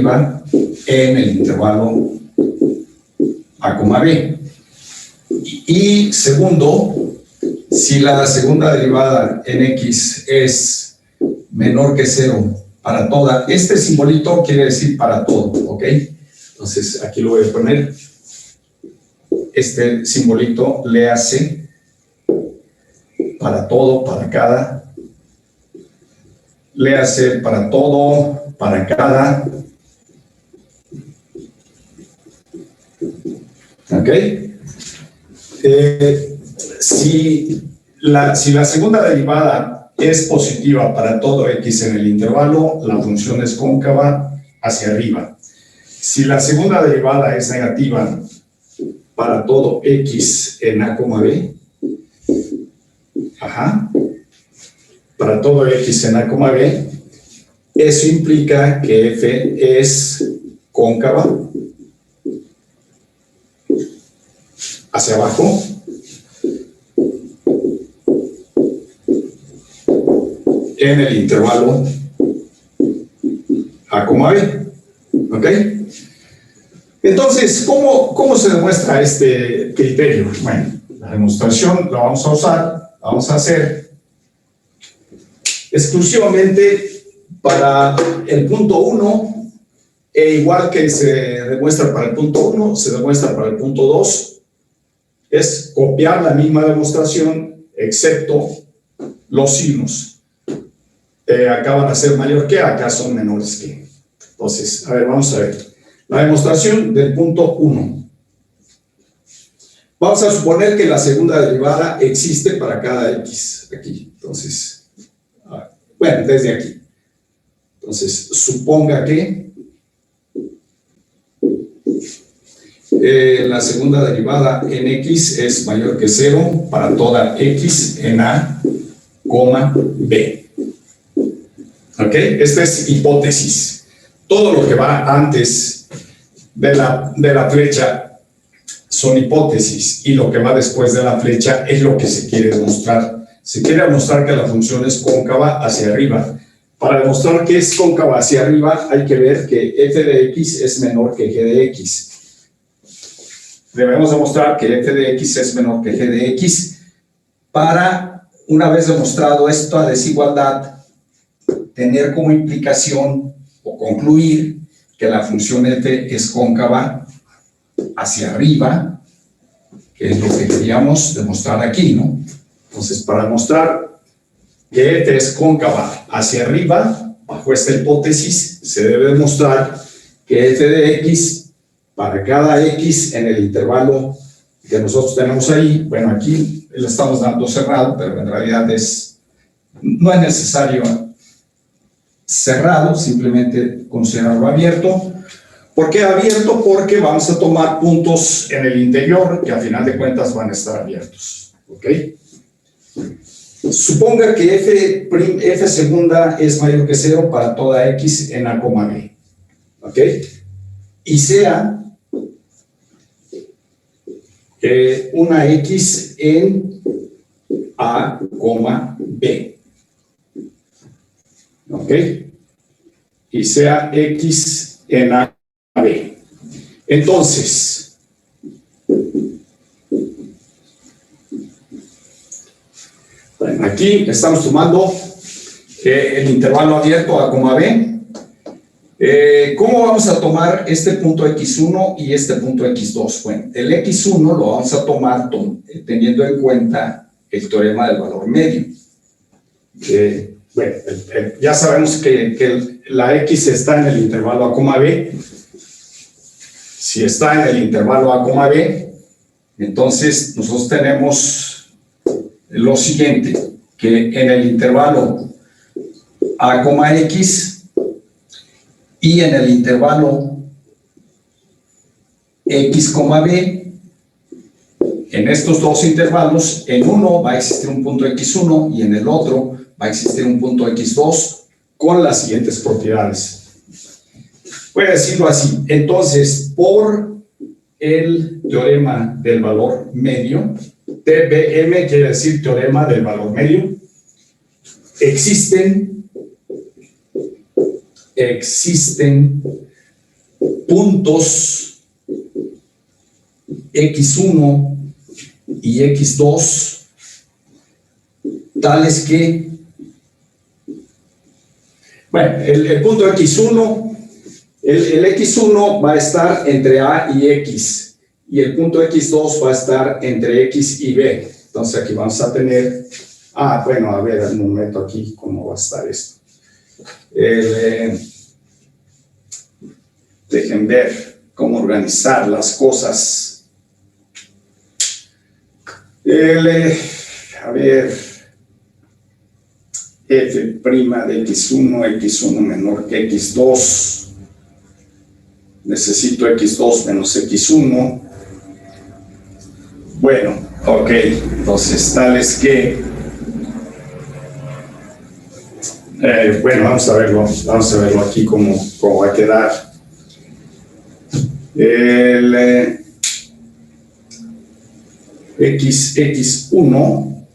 arriba en el intervalo A, B. Y segundo, si la segunda derivada en X es menor que 0 para toda, este simbolito quiere decir para todo, ¿ok? Entonces, aquí lo voy a poner. Este simbolito le hace para todo, para cada. Le hace para todo, para cada. ¿Ok? Si la segunda derivada es positiva para todo X en el intervalo, la función es cóncava hacia arriba. Si la segunda derivada es negativa para todo X en A, B, para todo X en A, B, eso implica que F es cóncava hacia abajo en el intervalo A, B. ¿Ok? Entonces, ¿cómo se demuestra este criterio? Bueno, la demostración la vamos a usar, la vamos a hacer exclusivamente para el punto 1, e igual que se demuestra para el punto 1, se demuestra para el punto 2. Es copiar la misma demostración, excepto los signos. Acá van a ser mayor que, acá son menores que. Entonces, a ver, vamos a ver. La demostración del punto 1. Vamos a suponer que la segunda derivada existe para cada X, aquí. Entonces, bueno, desde aquí. Entonces, suponga que la segunda derivada en X es mayor que 0 para toda X en A, B. ¿Ok? Esta es hipótesis. Todo lo que va antes de la flecha son hipótesis, y lo que va después de la flecha es lo que se quiere demostrar. Se quiere demostrar que la función es cóncava hacia arriba. Para demostrar que es cóncava hacia arriba hay que ver que f de x es menor que g de x. Debemos demostrar que f de x es menor que g de x para, una vez demostrado esta desigualdad, tener como implicación o concluir que la función f es cóncava hacia arriba, que es lo que queríamos demostrar aquí, ¿no? Entonces, para demostrar que f es cóncava hacia arriba, bajo esta hipótesis, se debe demostrar que f de x para cada x en el intervalo que nosotros tenemos ahí, bueno, aquí lo estamos dando cerrado, pero en realidad no es necesario cerrado, simplemente considerarlo abierto. ¿Por qué abierto? Porque vamos a tomar puntos en el interior que a final de cuentas van a estar abiertos. ¿Ok? Suponga que f segunda es mayor que 0 para toda x en A, B. ¿Ok? Y sea una x en A, B. ¿Ok? Y sea x en A, B. Entonces, bueno, aquí estamos tomando el intervalo abierto A, B. ¿Cómo vamos a tomar este punto X1 y este punto X2? Bueno, el X1 lo vamos a tomar teniendo en cuenta el teorema del valor medio. Bueno, ya sabemos que la X está en el intervalo A, B. Si está en el intervalo A, B, entonces nosotros tenemos lo siguiente, que en el intervalo A, X y en el intervalo X, B, en estos dos intervalos, en uno va a existir un punto X1 y en el otro va a existir un punto X2 con las siguientes propiedades. Voy a decirlo así. Entonces, por el teorema del valor medio, TBM quiere decir teorema del valor medio, existen puntos x1 y x2 tales que, bueno, el punto x1, el x1 va a estar entre a y x, y el punto x2 va a estar entre x y b. Entonces aquí vamos a tener, bueno, a ver, un momento aquí, ¿cómo va a estar esto? Dejen ver cómo organizar las cosas. A ver, f' de x1, x1 menor que x2. Necesito x2 menos x1. Bueno, ok, entonces tales que, bueno, vamos a verlo aquí cómo va a quedar. El x1,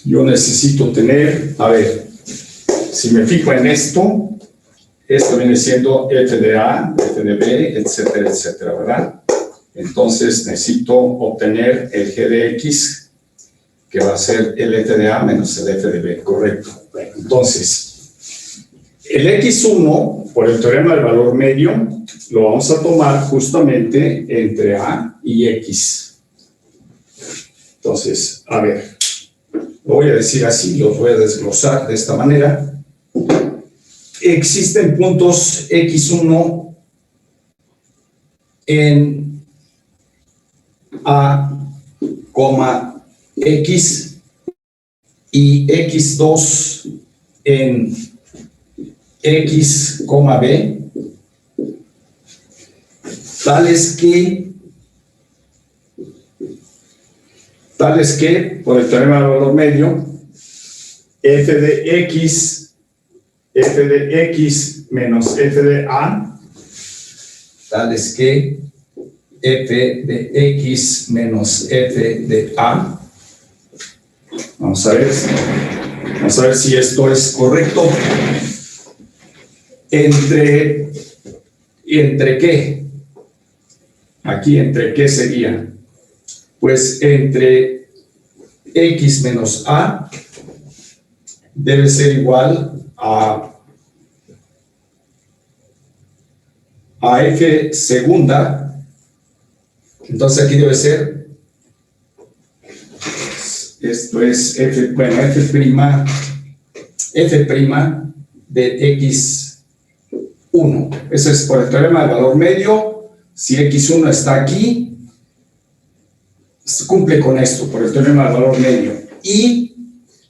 yo necesito tener, a ver, si me fijo en esto viene siendo f de a, f de b, etcétera, etcétera, ¿verdad? Entonces necesito obtener el g de x, que va a ser el f de a menos el f de b, correcto. Bueno, entonces, el x1, por el teorema del valor medio, lo vamos a tomar justamente entre a y x. Entonces, a ver, lo voy a decir así, lo voy a desglosar de esta manera. Existen puntos x1 en a, x y x2 en x, b, tales que, por el teorema del valor medio, f de x menos f de a, tales que f de x menos f de a. Vamos a ver si esto es correcto. ¿Entre qué? Aquí, ¿entre qué sería? Pues entre x menos a debe ser igual a f segunda. Entonces aquí debe ser, esto es f, bueno, f' de x1. Eso es por el teorema del valor medio. Si x1 está aquí, cumple con esto, por el teorema del valor medio. Y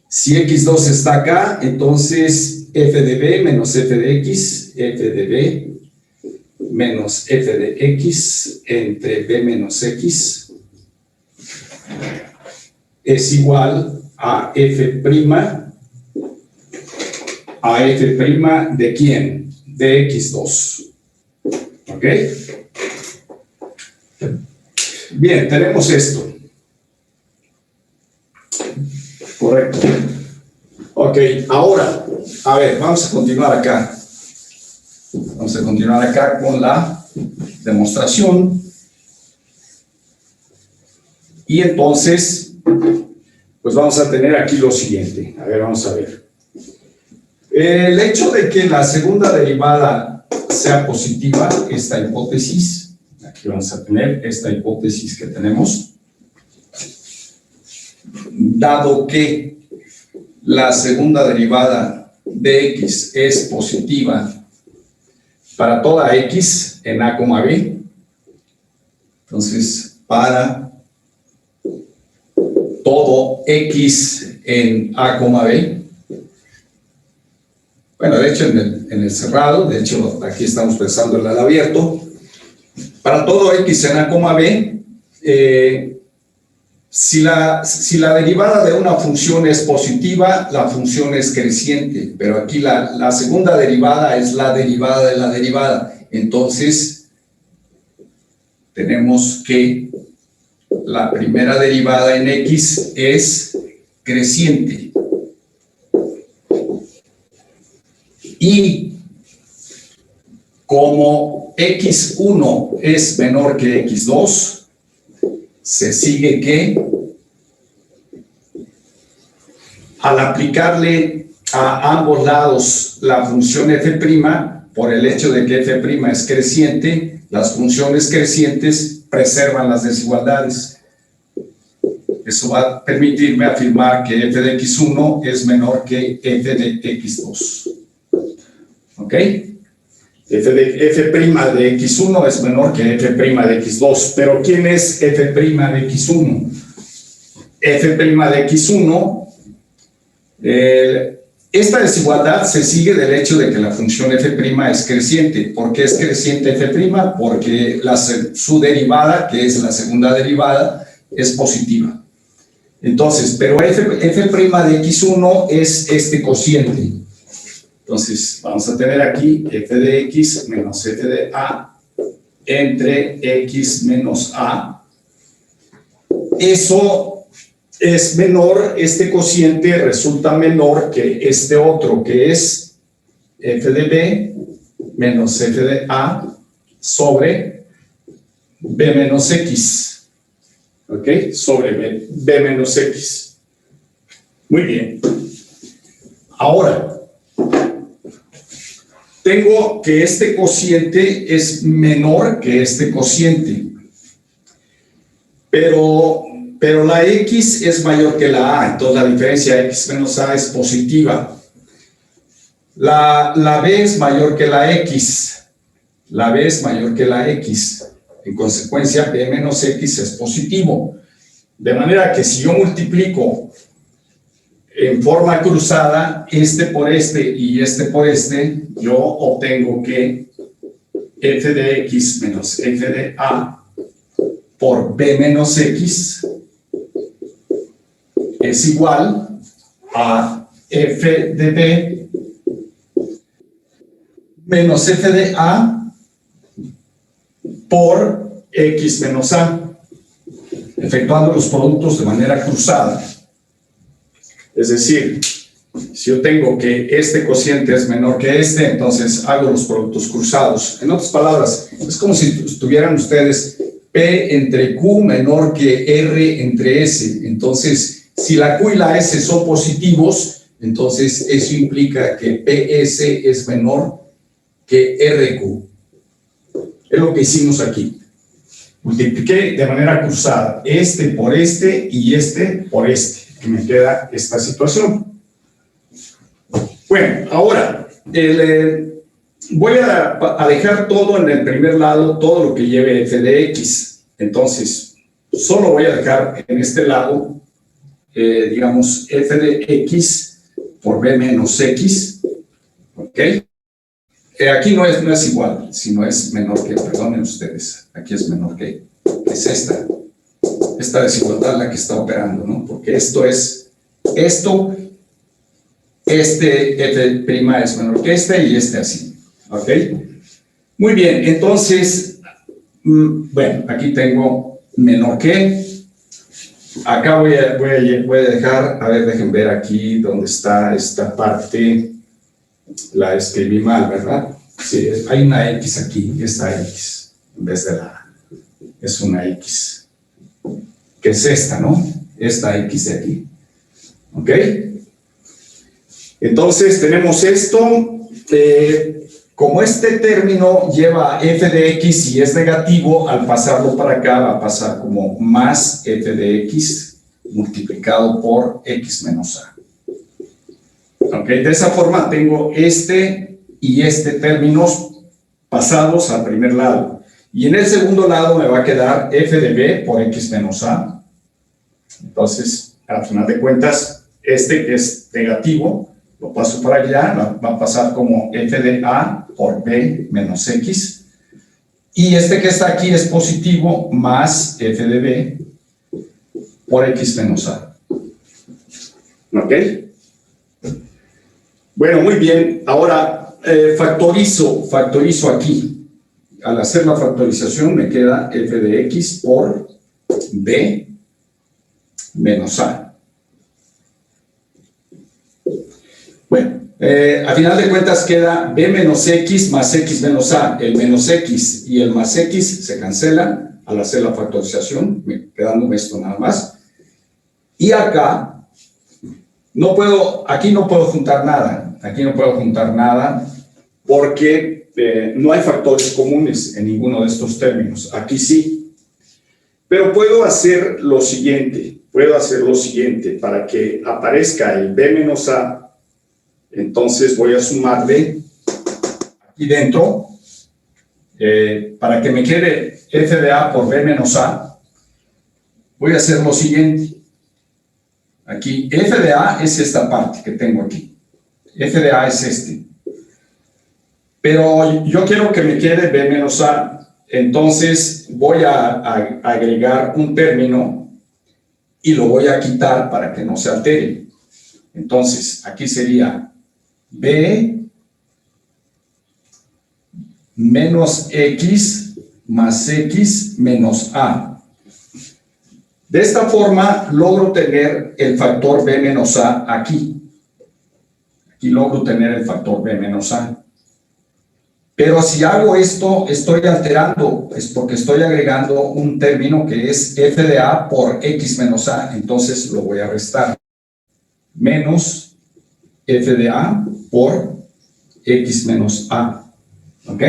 si x2 está acá, entonces f de b menos f de x, f de b menos f de x entre b menos x es igual a f' de ¿quién? De x2. ¿Ok? Bien, tenemos esto. Correcto. Ok, ahora, a ver, vamos a continuar acá. Vamos a continuar acá con la demostración. Y entonces, pues vamos a tener aquí lo siguiente. A ver, vamos a ver. El hecho de que la segunda derivada sea positiva, esta hipótesis, aquí vamos a tener esta hipótesis que tenemos, dado que la segunda derivada de x es positiva para toda x en a, b, entonces para todo x en a, b, bueno, de hecho en el cerrado, de hecho aquí estamos pensando en el abierto, para todo x en a, b, si la derivada de una función es positiva, la función es creciente, pero aquí la segunda derivada es la derivada de la derivada. Entonces, tenemos que la primera derivada en x es creciente. Y Como x1 es menor que x2, se sigue que al aplicarle a ambos lados la función f', por el hecho de que f' es creciente, las funciones crecientes preservan las desigualdades. Eso va a permitirme afirmar que f de x1 es menor que f de x2. ¿Ok? F' de x1 es menor que f' de x2. Pero ¿quién es f' de x1? F' de x1, esta desigualdad se sigue del hecho de que la función f' es creciente. ¿Por qué es creciente f'? Porque su derivada, que es la segunda derivada, es positiva. Entonces, pero f' de x1 es este cociente. Entonces, vamos a tener aquí f de x menos f de a entre x menos a. Eso es menor, este cociente resulta menor que este otro, que es f de b menos f de a sobre b menos x. ¿Ok? Sobre b menos x. Muy bien. Ahora, tengo que este cociente es menor que este cociente. Pero la x es mayor que la a, entonces la diferencia x menos a es positiva. La b es mayor que la x. La b es mayor que la x. En consecuencia, b menos x es positivo. De manera que si yo multiplico en forma cruzada este por este y este por este, yo obtengo que f de x menos f de a por b menos x es igual a f de b menos f de a por x menos a, efectuando los productos de manera cruzada. Es decir, si yo tengo que este cociente es menor que este, entonces hago los productos cruzados. En otras palabras, es como si tuvieran ustedes P entre Q menor que R entre S. Entonces, si la Q y la S son positivos, entonces eso implica que PS es menor que RQ. Es lo que hicimos aquí. Multipliqué de manera cruzada este por este y este por este. Y me queda esta situación. Bueno, ahora voy a dejar todo en el primer lado, todo lo que lleve f de x. Entonces, solo voy a dejar en este lado, digamos, f de x por b menos x. ¿Ok? Aquí no es igual, sino es menor que, perdonen ustedes, aquí es menor que es esta desigualdad la que está operando, ¿no? Porque esto es, este f' es menor que este y este así, ¿ok? Muy bien, entonces, bueno, aquí tengo menor que, acá voy a dejar, a ver, dejen ver aquí dónde está esta parte, la escribí mal, ¿verdad? Sí, hay una X aquí, esta X, en vez de la A. Es una X, que es esta, ¿no? Esta X de aquí. ¿Ok? Entonces, tenemos esto. Como este término lleva f de x y es negativo, al pasarlo para acá va a pasar como más f de x multiplicado por x menos a. ¿Ok? De esa forma tengo este y este términos pasados al primer lado. Y en el segundo lado me va a quedar f de b por x menos a. Entonces, al final de cuentas, este que es negativo, lo paso para allá, va a pasar como f de a por b menos x. Y este que está aquí es positivo más f de b por x menos a. ¿Ok? Bueno, muy bien. Ahora, factorizo aquí. Al hacer la factorización me queda f de x por b menos a. Bueno, A final de cuentas queda b menos x más x menos a. El menos x y el más x se cancelan al hacer la factorización, quedándome esto nada más. Y acá, aquí no puedo juntar nada. Aquí no puedo juntar nada porque no hay factores comunes en ninguno de estos términos. Aquí sí. Pero puedo hacer lo siguiente. Para que aparezca el b menos a. Entonces voy a sumarle aquí dentro, para que me quede f de a por b menos a, voy a hacer lo siguiente. Aquí, f de a es esta parte que tengo aquí. F de a es este. Pero yo quiero que me quede b menos a, entonces voy a agregar un término y lo voy a quitar para que no se altere. Entonces, aquí sería b menos x más x menos a. De esta forma logro tener el factor b menos a aquí. Aquí logro tener el factor b menos a. Pero si hago esto, estoy alterando, es porque estoy agregando un término que es f de a por x menos a. Entonces lo voy a restar. Menos f de a por x menos a. ¿Ok?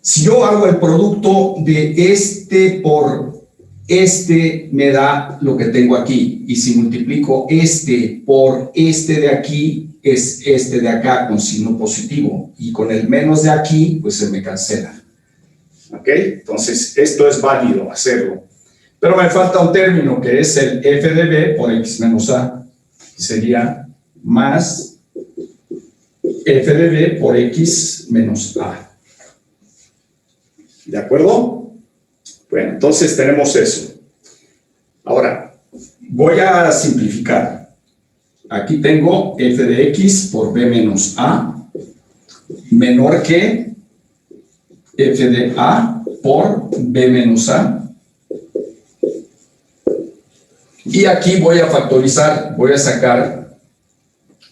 Si yo hago el producto de este por este, me da lo que tengo aquí. Y si multiplico este por este de aquí, es este de acá con signo positivo. Y con el menos de aquí, pues se me cancela. ¿Ok? Entonces, esto es válido hacerlo. Pero me falta un término que es el f de b por x menos a. Sería más f de b por x menos a. ¿De acuerdo? Bueno, entonces tenemos eso. Ahora, voy a simplificar. Aquí tengo f de x por b menos a menor que f de a por b menos a. Y aquí voy a factorizar, voy a sacar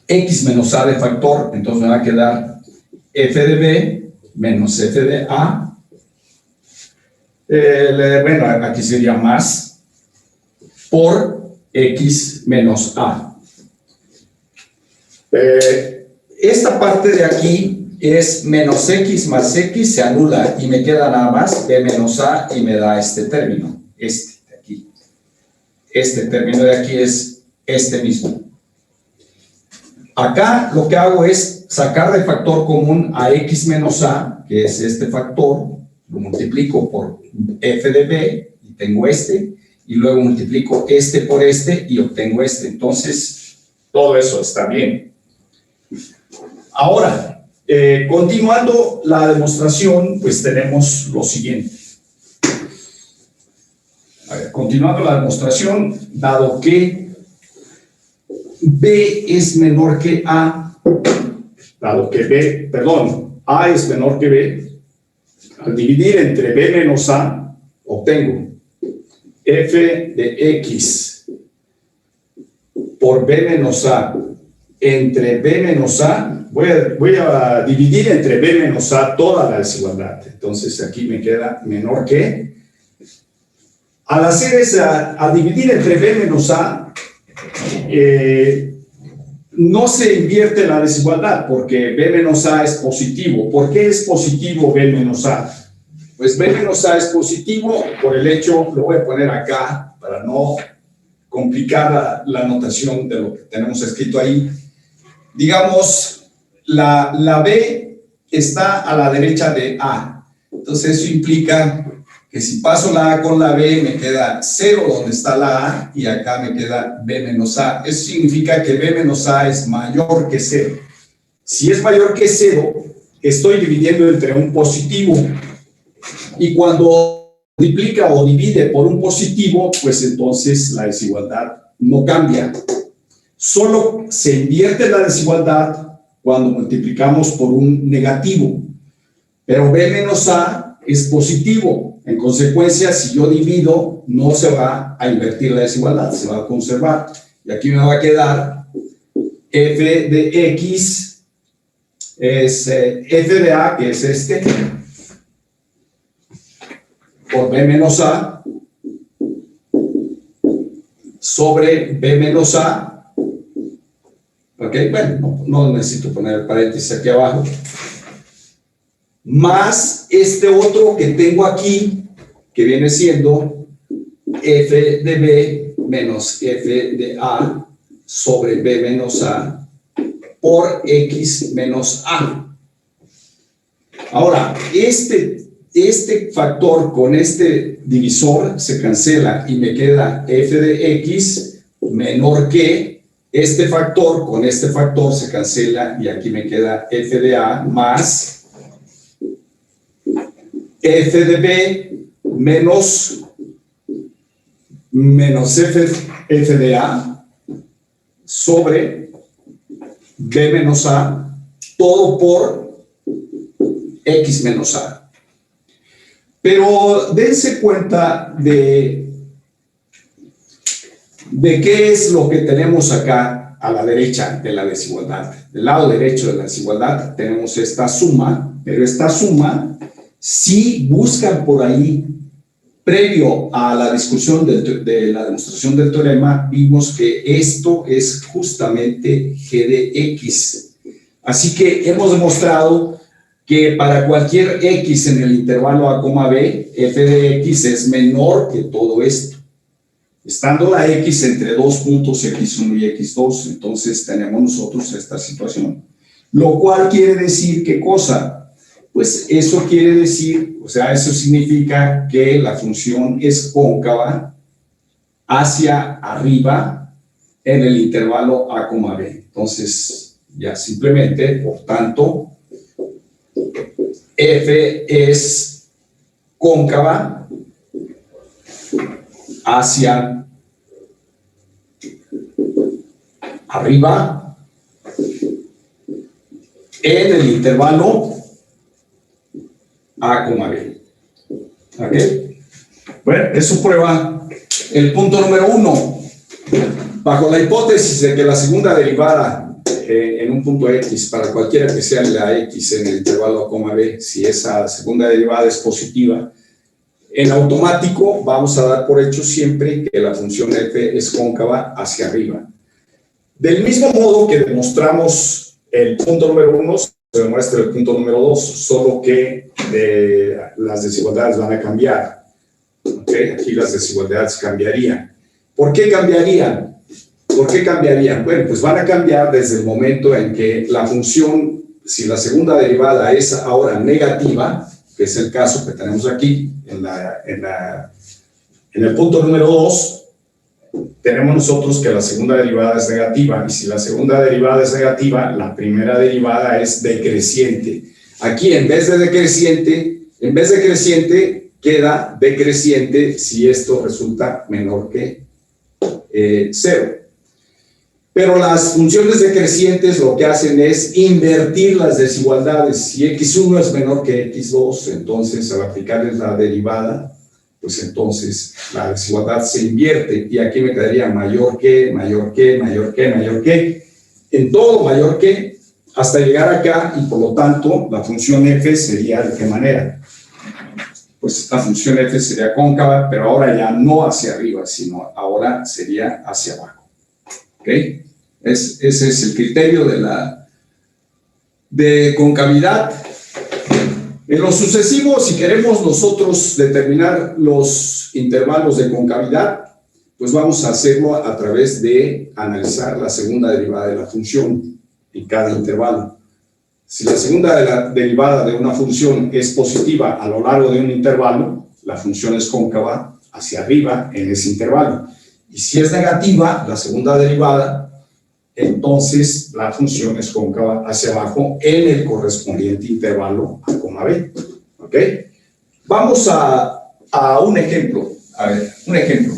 x menos a de factor, entonces me va a quedar f de b menos f de a. Bueno, aquí sería más por x menos a. Esta parte de aquí es menos x más x, se anula y me queda nada más b menos a y me da este término, este de aquí. Este término de aquí es este mismo. Acá lo que hago es sacar de factor común a x menos a, que es este factor, lo multiplico por f de b y tengo este, y luego multiplico este por este y obtengo este. Entonces, todo eso está bien. Ahora, continuando la demostración, pues tenemos lo siguiente. A ver, continuando la demostración, dado que b es menor que a, dado que a es menor que b, al dividir entre b menos a, obtengo f de x por b menos a entre b menos a, voy a dividir entre b menos a toda la desigualdad. Entonces aquí me queda menor que. Al hacer esa, a dividir entre b menos a, no se invierte la desigualdad porque b menos a es positivo. ¿Por qué es positivo b menos a? Pues b menos a es positivo por el hecho, lo voy a poner acá para no complicar la notación de lo que tenemos escrito ahí. Digamos, la b está a la derecha de a. Entonces eso implica que si paso la a con la b me queda 0 donde está la a y acá me queda b menos a. Eso significa que b menos a es mayor que 0. Si es mayor que 0, estoy dividiendo entre un positivo. Y cuando multiplica o divide por un positivo, pues entonces la desigualdad no cambia. Solo se invierte la desigualdad cuando multiplicamos por un negativo. Pero b menos a es positivo. En consecuencia, si yo divido, no se va a invertir la desigualdad, se va a conservar. Y aquí me va a quedar f de x es f de a, que es este, por b menos a, sobre b menos a, ok, bueno, no necesito poner el paréntesis aquí abajo, más este otro que tengo aquí, que viene siendo f de b menos f de a sobre b menos a por x menos a. Ahora, este factor con este divisor se cancela y me queda f de x menor que este factor con este factor se cancela y aquí me queda f de a más f de b menos f de a sobre b menos a, todo por x menos a. Pero dense cuenta de qué es lo que tenemos acá a la derecha de la desigualdad. Del lado derecho de la desigualdad tenemos esta suma, pero esta suma, si buscan por ahí, previo a la discusión de la demostración del teorema, vimos que esto es justamente g de x. Así que hemos demostrado que para cualquier x en el intervalo a, b, f de x es menor que todo esto. Estando la x entre dos puntos x1 y x2, entonces tenemos nosotros esta situación. Lo cual quiere decir, ¿qué cosa? Pues eso quiere decir, o sea, eso significa que la función es cóncava hacia arriba en el intervalo a, b. Entonces, ya simplemente, por tanto, f es cóncava hacia arriba en el intervalo a, b. ¿Ok? Bueno, eso prueba el punto número 1. Bajo la hipótesis de que la segunda derivada en un punto x, para cualquiera que sea la x en el intervalo a, b, si esa segunda derivada es positiva, en automático vamos a dar por hecho siempre que la función f es cóncava hacia arriba. Del mismo modo que demostramos el punto número 1, se demuestra el punto número 2, solo que las desigualdades van a cambiar. ¿Okay? Aquí las desigualdades cambiarían. ¿Por qué cambiarían? ¿Por qué cambiarían? Bueno, pues van a cambiar desde el momento en que la función, si la segunda derivada es ahora negativa, que es el caso que tenemos aquí, en el punto número 2, tenemos nosotros que la segunda derivada es negativa, y si la segunda derivada es negativa, la primera derivada es decreciente. Aquí en vez de decreciente, queda decreciente si esto resulta menor que 0. Pero las funciones decrecientes lo que hacen es invertir las desigualdades. Si x1 es menor que x2, entonces al aplicarles la derivada, pues entonces la desigualdad se invierte y aquí me quedaría mayor que, mayor que, mayor que, mayor que, en todo mayor que, hasta llegar acá, y por lo tanto la función f sería ¿de qué manera? Pues la función f sería cóncava, pero ahora ya no hacia arriba, sino ahora sería hacia abajo. ¿Ok? Ese es el criterio de concavidad. En lo sucesivo, si queremos nosotros determinar los intervalos de concavidad, pues vamos a hacerlo a través de analizar la segunda derivada de la función en cada intervalo. Si la segunda derivada de una función es positiva a lo largo de un intervalo, la función es cóncava hacia arriba en ese intervalo. Y si es negativa, la segunda derivada, entonces la función es cóncava hacia abajo en el correspondiente intervalo a, b. ¿Ok? Vamos a un ejemplo. A ver, un ejemplo.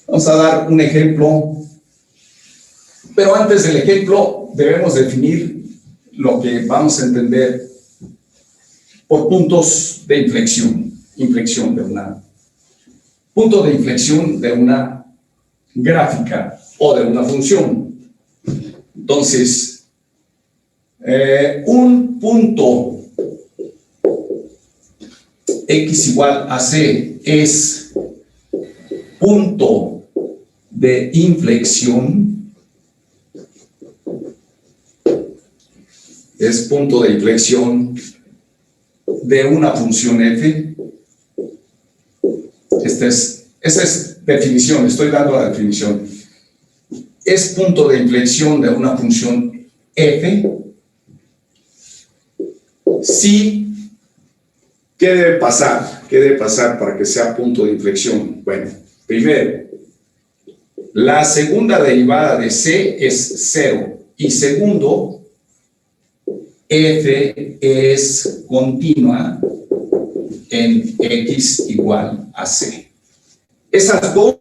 Vamos a dar un ejemplo. Pero antes del ejemplo, debemos definir lo que vamos a entender por puntos de inflexión. Punto de inflexión de una gráfica o de una función. Entonces, un punto x igual a c es punto de inflexión, es punto de inflexión de una función f. Esa es definición, estoy dando la definición. Es punto de inflexión de una función f si, ¿qué debe pasar? ¿Qué debe pasar para que sea punto de inflexión? Bueno, primero, la segunda derivada de c es 0 y segundo, f es continua en x igual a c. Esas dos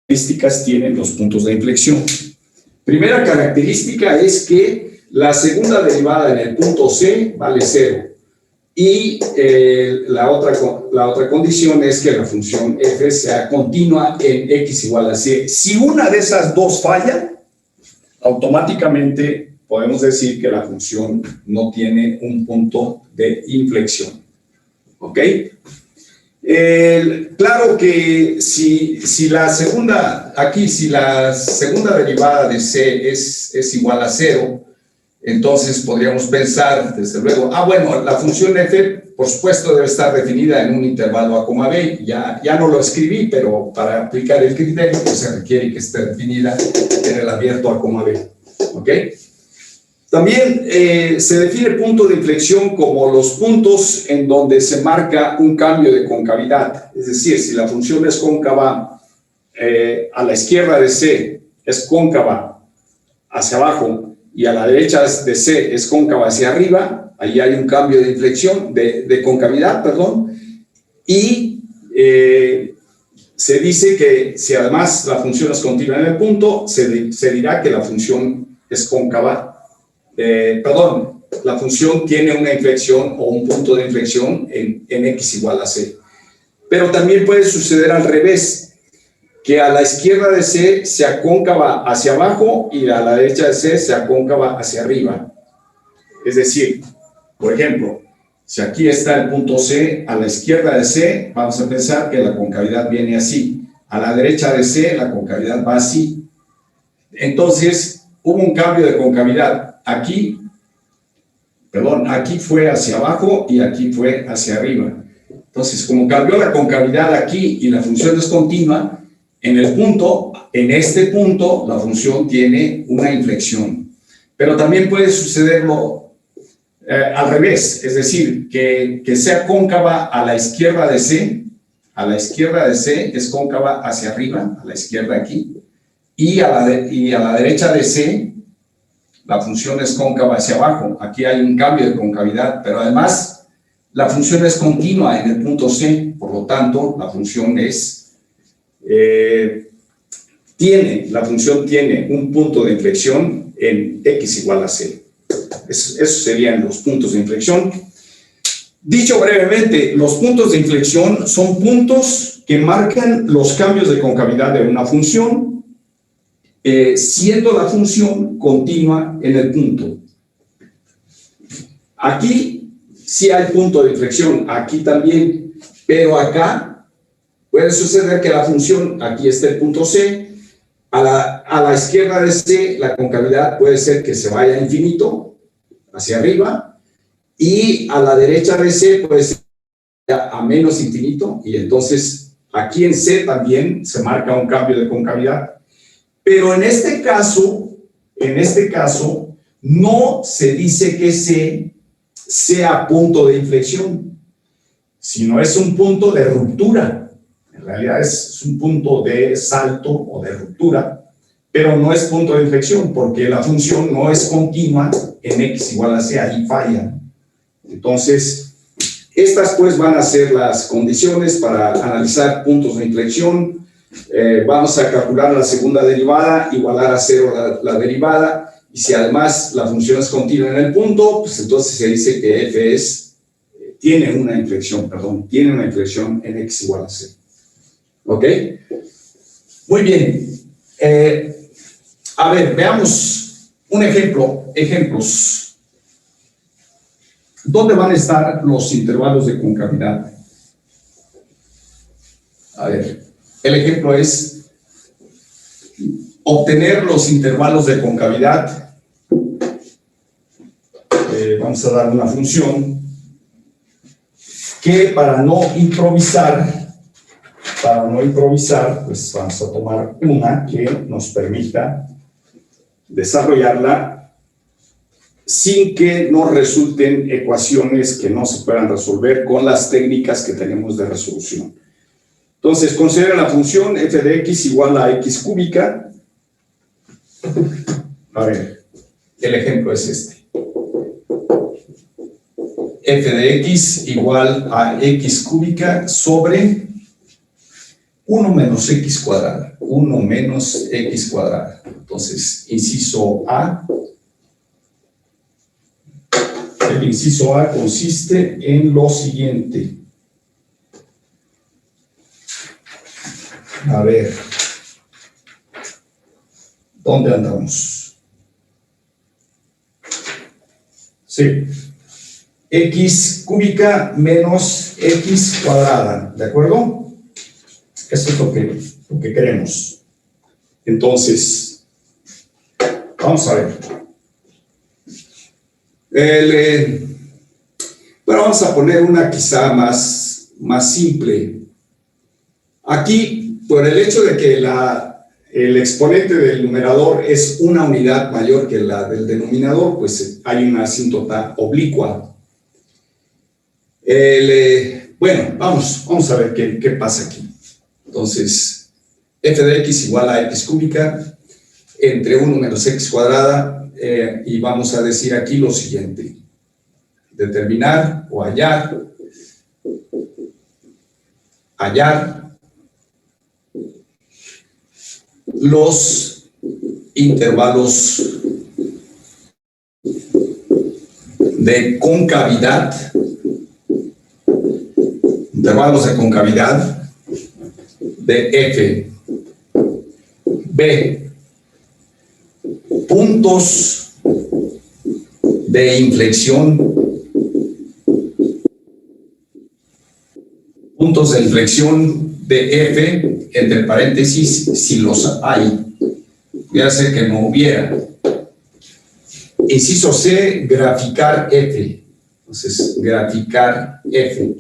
características tienen los puntos de inflexión. Primera característica es que la segunda derivada en el punto c vale 0. Y la otra condición es que la función f sea continua en x igual a c. Si una de esas dos falla, automáticamente podemos decir que la función no tiene un punto de inflexión. ¿Ok? Claro que si la segunda derivada de c es igual a 0, entonces podríamos pensar, desde luego, bueno, la función f, por supuesto, debe estar definida en un intervalo a, b. Ya no lo escribí, pero para aplicar el criterio, pues se requiere que esté definida en el abierto a, b. ¿Ok? También se define punto de inflexión como los puntos en donde se marca un cambio de concavidad. Es decir, si la función es cóncava a la izquierda de c, es cóncava hacia abajo, y a la derecha de C es cóncava hacia arriba, ahí hay un cambio de inflexión, de concavidad, perdón, y se dice que si además la función es continua en el punto, se dirá que la función es cóncava, la función tiene una inflexión o un punto de inflexión en x igual a c. Pero también puede suceder al revés, que a la izquierda de C sea cóncava hacia abajo y a la derecha de C sea cóncava hacia arriba. Es decir, por ejemplo, si aquí está el punto C, a la izquierda de C, vamos a pensar que la concavidad viene así. A la derecha de C, la concavidad va así. Entonces, hubo un cambio de concavidad. Aquí fue hacia abajo y aquí fue hacia arriba. Entonces, como cambió la concavidad aquí y la función es continua, en este punto, la función tiene una inflexión. Pero también puede sucederlo al revés, es decir, que sea cóncava a la izquierda de C. A la izquierda de C es cóncava hacia arriba, a la izquierda aquí. Y a la derecha de C, la función es cóncava hacia abajo. Aquí hay un cambio de concavidad, pero además la función es continua en el punto C. Por lo tanto, la función tiene un punto de inflexión en x igual a c. Esos serían los puntos de inflexión. Dicho brevemente, los puntos de inflexión son puntos que marcan los cambios de concavidad de una función, siendo la función continua en el punto. Aquí sí hay punto de inflexión, aquí también, pero acá puede suceder que la función, aquí está el punto C, a la izquierda de C, la concavidad puede ser que se vaya a infinito, hacia arriba, y a la derecha de C puede ser a menos infinito, y entonces aquí en C también se marca un cambio de concavidad. Pero en este caso, no se dice que C sea punto de inflexión, sino es un punto de ruptura. En realidad es un punto de salto o de ruptura, pero no es punto de inflexión porque la función no es continua en x igual a c, ahí falla. Entonces, estas pues van a ser las condiciones para analizar puntos de inflexión. Vamos a calcular la segunda derivada, igualar a 0 la derivada, y si además la función es continua en el punto, pues entonces se dice que f tiene una inflexión en x igual a c. ¿Ok? Muy bien. A ver, veamos un ejemplo, ejemplos. ¿Dónde van a estar los intervalos de concavidad? A ver, el ejemplo es obtener los intervalos de concavidad. Vamos a dar una función que para no improvisar, pues vamos a tomar una que nos permita desarrollarla sin que nos resulten ecuaciones que no se puedan resolver con las técnicas que tenemos de resolución. Entonces, considera la función f de x igual a x cúbica. A ver, el ejemplo es este. F de x igual a x cúbica sobre 1 menos x cuadrada. 1 menos x cuadrada. Entonces, inciso A. El inciso A consiste en lo siguiente. A ver. ¿Dónde andamos? Sí. X cúbica menos x cuadrada. ¿De acuerdo? Eso es lo que queremos. Entonces, vamos a ver. Bueno, vamos a poner una quizá más simple. Aquí, por el hecho de que el exponente del numerador es una unidad mayor que la del denominador, pues hay una asíntota oblicua. Bueno, vamos a ver qué pasa aquí. Entonces, f de x igual a x cúbica entre 1 menos x cuadrada, y vamos a decir aquí lo siguiente. Determinar o hallar los intervalos de concavidad, de f. B, puntos de inflexión, de f, entre paréntesis, si los hay. Ya sé que no hubiera. Inciso C, graficar f. Entonces, graficar f.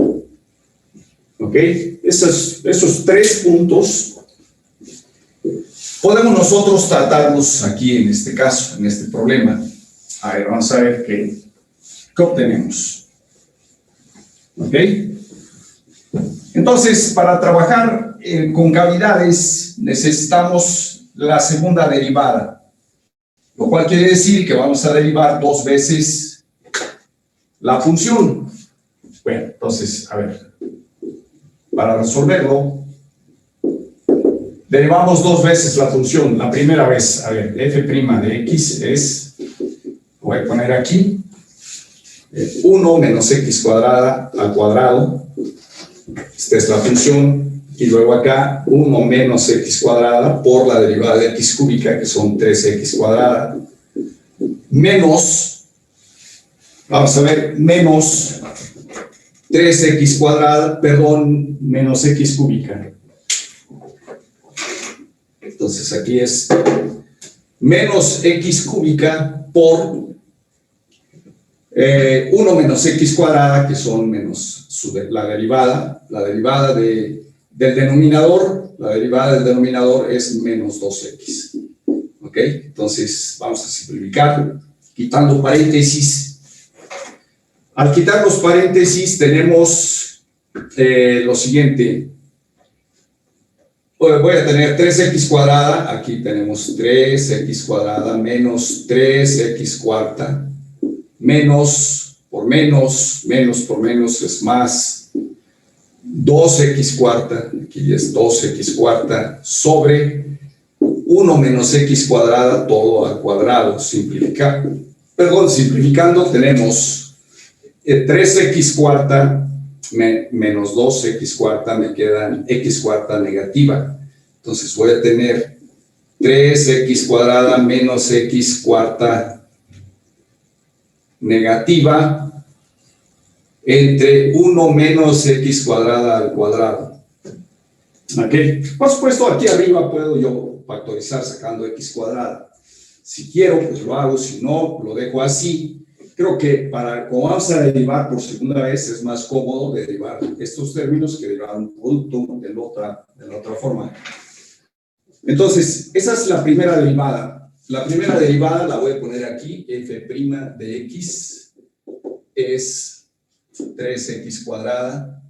¿Ok? Esos 3 puntos podemos nosotros tratarlos aquí en este caso, en este problema. A ver, vamos a ver qué obtenemos. ¿Ok? Entonces, para trabajar con cavidades necesitamos la segunda derivada, lo cual quiere decir que vamos a derivar 2 veces la función. Bueno, entonces, a ver, para resolverlo, derivamos 2 veces la función. La primera vez, a ver, f' de x es, voy a poner aquí, 1 menos x cuadrada al cuadrado. Esta es la función. Y luego acá, 1 menos x cuadrada por la derivada de x cúbica, que son 3x cuadrada, menos, vamos a ver, menos 3x cuadrada, perdón, menos x cúbica. Entonces aquí es menos x cúbica por 1 menos x cuadrada, que son menos la derivada del denominador. La derivada del denominador es menos 2x. ¿Ok? Entonces vamos a simplificar quitando paréntesis. Al quitar los paréntesis tenemos lo siguiente. Voy a tener 3x cuadrada, aquí tenemos 3x cuadrada menos 3x cuarta, menos por menos es más 2x cuarta, aquí es 2x cuarta, sobre 1 menos x cuadrada, todo al cuadrado. Simplificando tenemos 3x cuarta menos 2x cuarta, me quedan x cuarta negativa. Entonces voy a tener 3x cuadrada menos x cuarta negativa entre 1 menos x cuadrada al cuadrado. ¿Ok? Por supuesto, aquí arriba puedo yo factorizar sacando x cuadrada. Si quiero, pues lo hago. Si no, lo dejo así. Creo que como vamos a derivar por segunda vez, es más cómodo derivar estos términos que derivar un producto de la otra forma. Entonces, esa es la primera derivada. La primera derivada la voy a poner aquí. F' de x es 3x cuadrada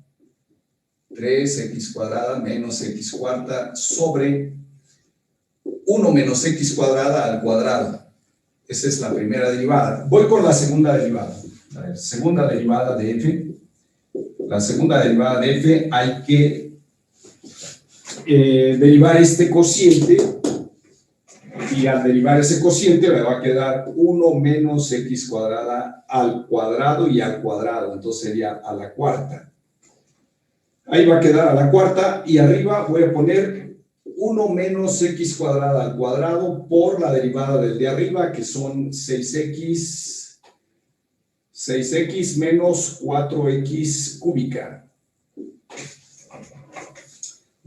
menos x cuarta sobre 1 menos x cuadrada al cuadrado. Esa es la primera derivada. Voy con la segunda derivada. A ver, segunda derivada de f. La segunda derivada de f hay que derivar este cociente, y al derivar ese cociente me va a quedar 1 menos x cuadrada al cuadrado y al cuadrado. Entonces sería a la cuarta. Ahí va a quedar a la cuarta, y arriba voy a poner 1 menos x cuadrada al cuadrado por la derivada del de arriba, que son 6x menos 4x cúbica.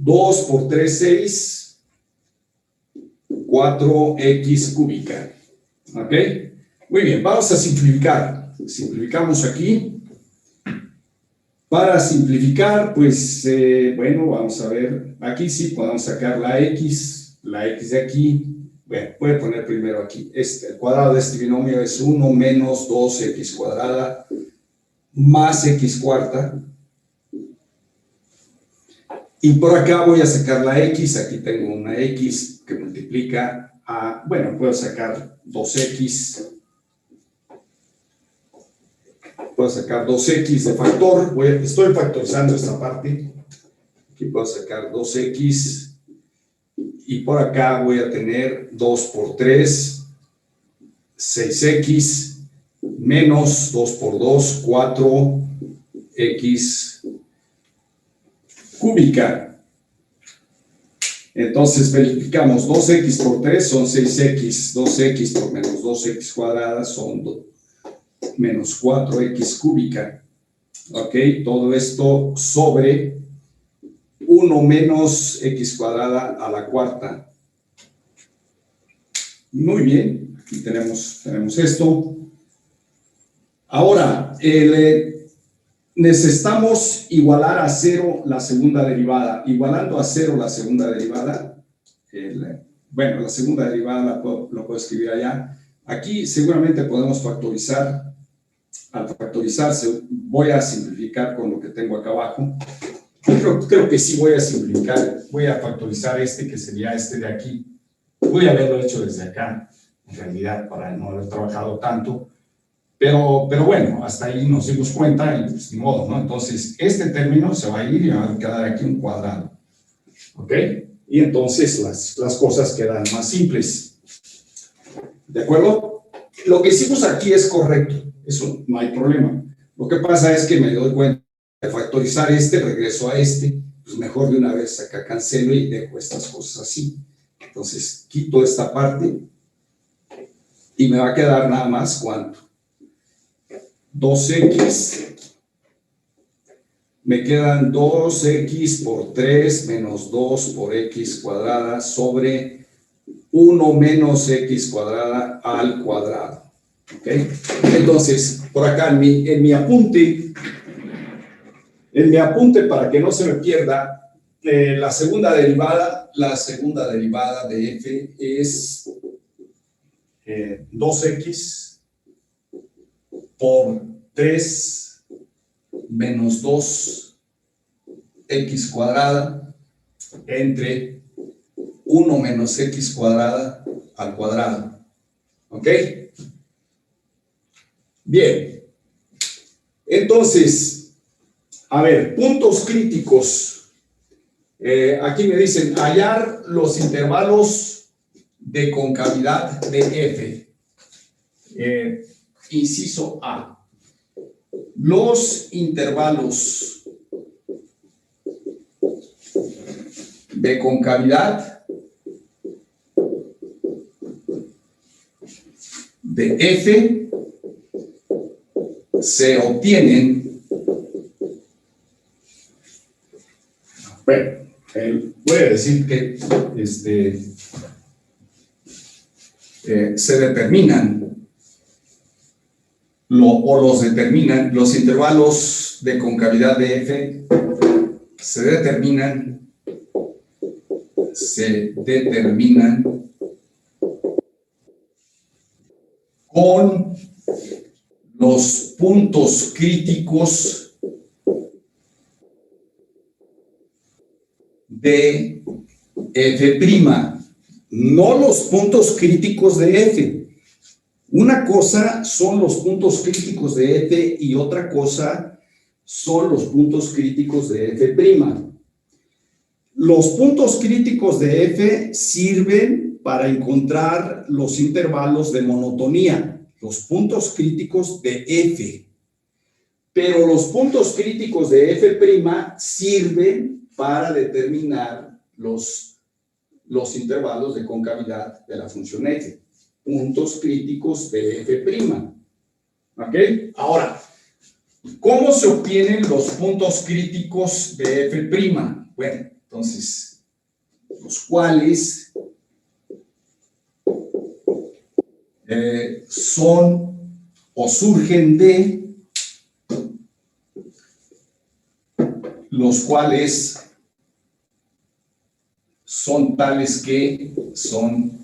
2 por 3, 6, 4x cúbica. ¿Ok? Muy bien, vamos a simplificar. Simplificamos aquí. Para simplificar, pues, bueno, vamos a ver. Aquí sí podemos sacar la x de aquí. Bueno, voy a poner primero aquí. El cuadrado de este binomio es 1 menos 2x cuadrada más x cuarta. Y por acá voy a sacar la x. Aquí tengo una x que multiplica a, bueno, puedo sacar 2x. Puedo sacar 2x de factor. Estoy factorizando esta parte. Aquí puedo sacar 2x. Y por acá voy a tener 2 por 3, 6x, menos 2 por 2, 4x cúbica. Entonces verificamos, 2x por 3 son 6x, 2x por menos 2x cuadrada son menos 4x cúbica. Ok, todo esto sobre 1 menos x cuadrada a la cuarta. Muy bien, aquí tenemos esto. Ahora, necesitamos igualar a 0 la segunda derivada. Igualando a 0 la segunda derivada, bueno, la segunda derivada lo puedo escribir allá. Aquí seguramente podemos factorizar. Al factorizarse, voy a simplificar con lo que tengo acá abajo. Creo que sí voy a simplificar. Voy a factorizar que sería este de aquí. Voy a haberlo hecho desde acá, en realidad, para no haber trabajado tanto. Pero bueno, hasta ahí nos dimos cuenta y pues ni modo, ¿no? Entonces, este término se va a ir y va a quedar aquí un cuadrado. ¿Ok? Y entonces las cosas quedan más simples. ¿De acuerdo? Lo que hicimos aquí es correcto. Eso no hay problema. Lo que pasa es que me doy cuenta de factorizar regreso a pues mejor de una vez acá cancelo y dejo estas cosas así. Entonces, quito esta parte y me va a quedar nada más, ¿cuánto? 2x. Me quedan 2x por 3 menos 2 por x cuadrada sobre 1 menos x cuadrada al cuadrado. ¿Ok? Entonces, por acá en mi apunte, para que no se me pierda, la segunda derivada de f es 2x por 3 menos 2x cuadrada entre 1 menos x cuadrada al cuadrado. ¿Ok? Bien. Entonces, a ver, puntos críticos. Aquí me dicen hallar los intervalos de concavidad de f. Inciso A. Los intervalos de concavidad de F se obtienen, bueno, voy a decir que se determinan los determinan los intervalos de concavidad de F se determinan con los puntos críticos de F', no los puntos críticos de F. Una cosa son los puntos críticos de F y otra cosa son los puntos críticos de F'. Los puntos críticos de F sirven para encontrar los intervalos de monotonía, los puntos críticos de F. Pero los puntos críticos de F' sirven para determinar los intervalos de concavidad de la función F. Puntos críticos de F'. ¿Ok? Ahora, ¿cómo se obtienen los puntos críticos de F'? Bueno, entonces, los cuales son o surgen de los cuales son tales que son,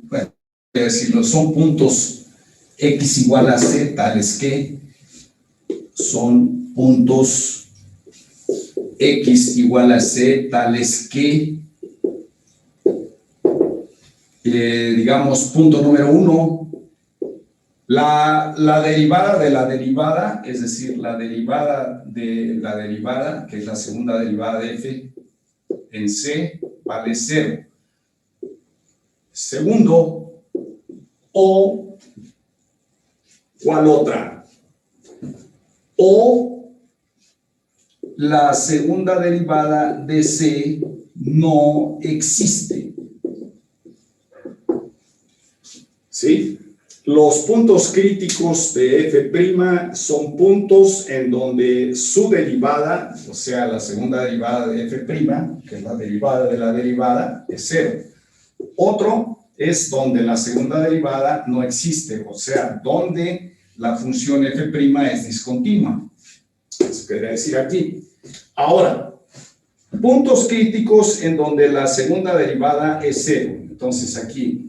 bueno, voy a decirlo, son puntos X igual a C tales que son puntos X igual a C tales que digamos, punto número 1, la derivada de la derivada, es decir, la derivada de la derivada, que es la segunda derivada de F en C, vale 0. Segundo, o, ¿cuál otra? O la segunda derivada de C no existe. ¿Sí? Los puntos críticos de F' son puntos en donde su derivada, o sea, la segunda derivada de F', que es la derivada de la derivada, es 0. Otro es donde la segunda derivada no existe, o sea, donde la función F' es discontinua. Eso quería decir aquí. Ahora, puntos críticos en donde la segunda derivada es 0. Entonces, aquí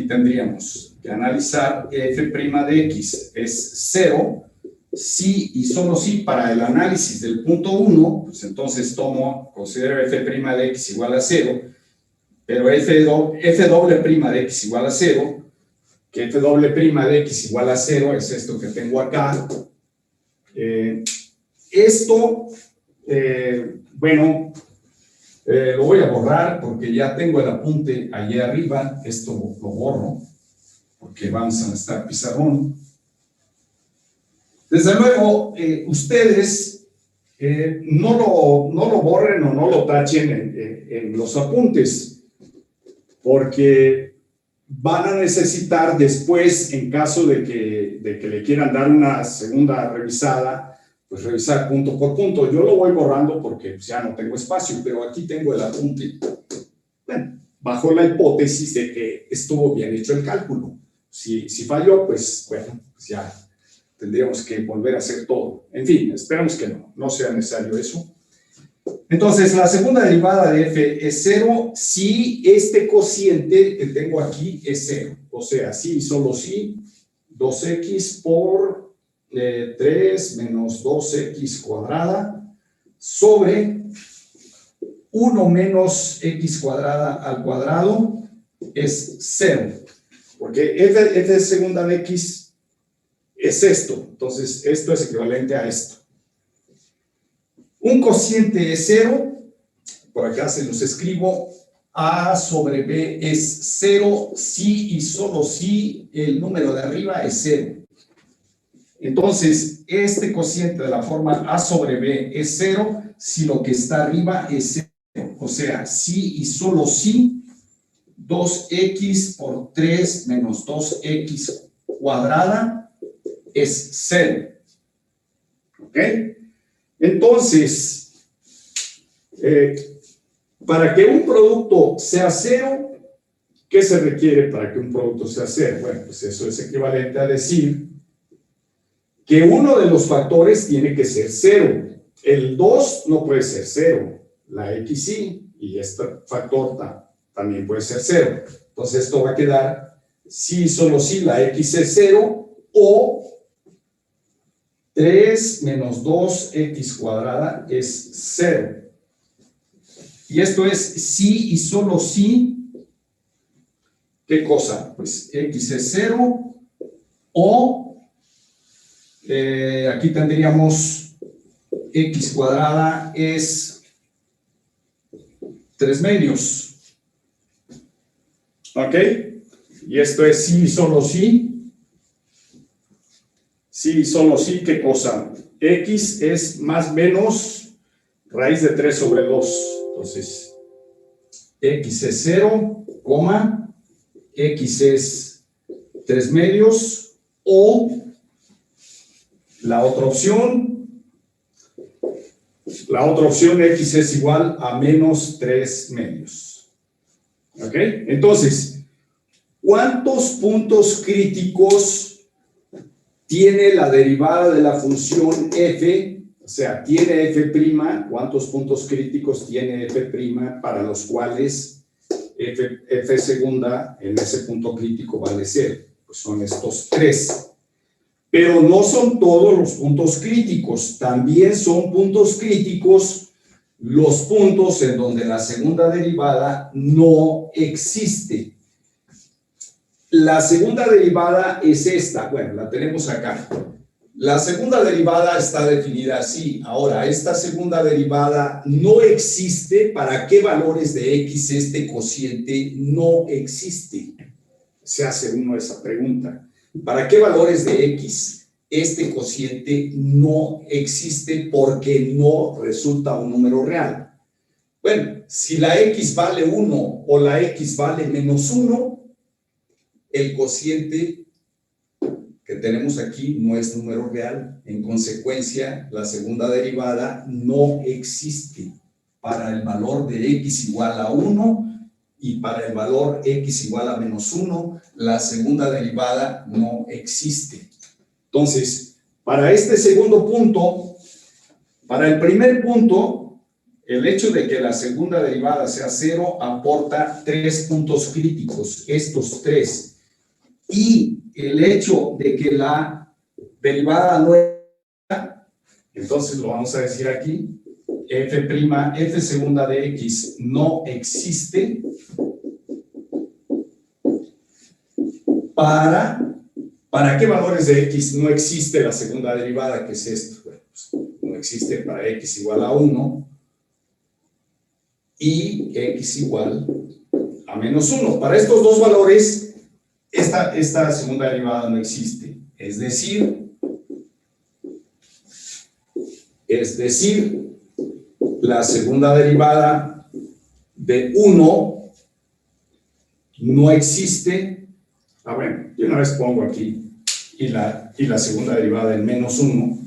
tendríamos que analizar F' de X es 0, si y solo si para el análisis del punto 1, pues entonces considero F' de X igual a 0, pero F doble prima de X igual a 0, que F doble prima de X igual a 0 es esto que tengo acá. Bueno, lo voy a borrar porque ya tengo el apunte allí arriba. Esto lo borro porque vamos a necesitar pizarrón. Desde luego, ustedes no lo borren o no lo tachen en los apuntes, porque van a necesitar después, en caso de que le quieran dar una segunda revisada, pues revisar punto por punto. Yo lo voy borrando porque pues, ya no tengo espacio, pero aquí tengo el apunte. Bueno, bajo la hipótesis de que estuvo bien hecho el cálculo. Si falló, pues bueno, pues ya tendríamos que volver a hacer todo. En fin, esperamos que no sea necesario eso. Entonces, la segunda derivada de F es 0 si este cociente que tengo aquí es 0. O sea, si y solo si 2x por 3 menos 2x cuadrada sobre 1 menos x cuadrada al cuadrado es 0. Porque f de segunda de x es esto. Entonces, esto es equivalente a esto. Un cociente es 0. Por acá se los escribo. A sobre b es 0 si y solo si el número de arriba es 0. Entonces, este cociente de la forma A sobre B es 0 si lo que está arriba es 0. O sea, si y solo si 2x por 3 menos 2x cuadrada es 0. ¿Ok? Entonces, para que un producto sea 0, ¿qué se requiere para que un producto sea 0? Bueno, pues eso es equivalente a decir que uno de los factores tiene que ser 0. El 2 no puede ser 0, la x sí, y este factor también puede ser 0. Entonces esto va a quedar sí, solo sí, la x es 0, o 3 menos 2x cuadrada es 0. Y esto es sí y solo sí. ¿Qué cosa? Pues x es 0, o aquí tendríamos x cuadrada es 3 medios. ¿Ok? Y esto es sí y solo sí. Sí y solo sí, ¿qué cosa? X es más menos raíz de 3 sobre 2. Entonces, x es 0, coma, x es 3 medios, o la otra opción x es igual a menos 3 medios. ¿Ok? Entonces, ¿cuántos puntos críticos tiene la derivada de la función f? O sea, tiene f', ¿cuántos puntos críticos tiene f' para los cuales f segunda en ese punto crítico vale 0? Pues son estos 3. Pero no son todos los puntos críticos, también son puntos críticos los puntos en donde la segunda derivada no existe. La segunda derivada es esta, bueno, la tenemos acá. La segunda derivada está definida así. Ahora, esta segunda derivada no existe. ¿Para qué valores de x este cociente no existe? Se hace uno esa pregunta. ¿Para qué valores de x este cociente no existe porque no resulta un número real? Bueno, si la x vale 1 o la x vale menos 1, el cociente que tenemos aquí no es número real. En consecuencia, la segunda derivada no existe para el valor de x igual a 1 y para el valor x igual a menos 1, la segunda derivada no existe. Entonces, para este segundo punto, para el primer punto, el hecho de que la segunda derivada sea 0 aporta 3 puntos críticos, estos 3. Y el hecho de que la derivada no es, entonces lo vamos a decir aquí, f' segunda de x no existe ¿para qué valores de x no existe la segunda derivada? ¿Qué es esto? Bueno, pues, no existe para x igual a 1 y x igual a menos 1. Para estos dos valores, esta segunda derivada no existe. Es decir, la segunda derivada de 1 no existe. Bueno, yo una vez pongo aquí y la segunda derivada en menos 1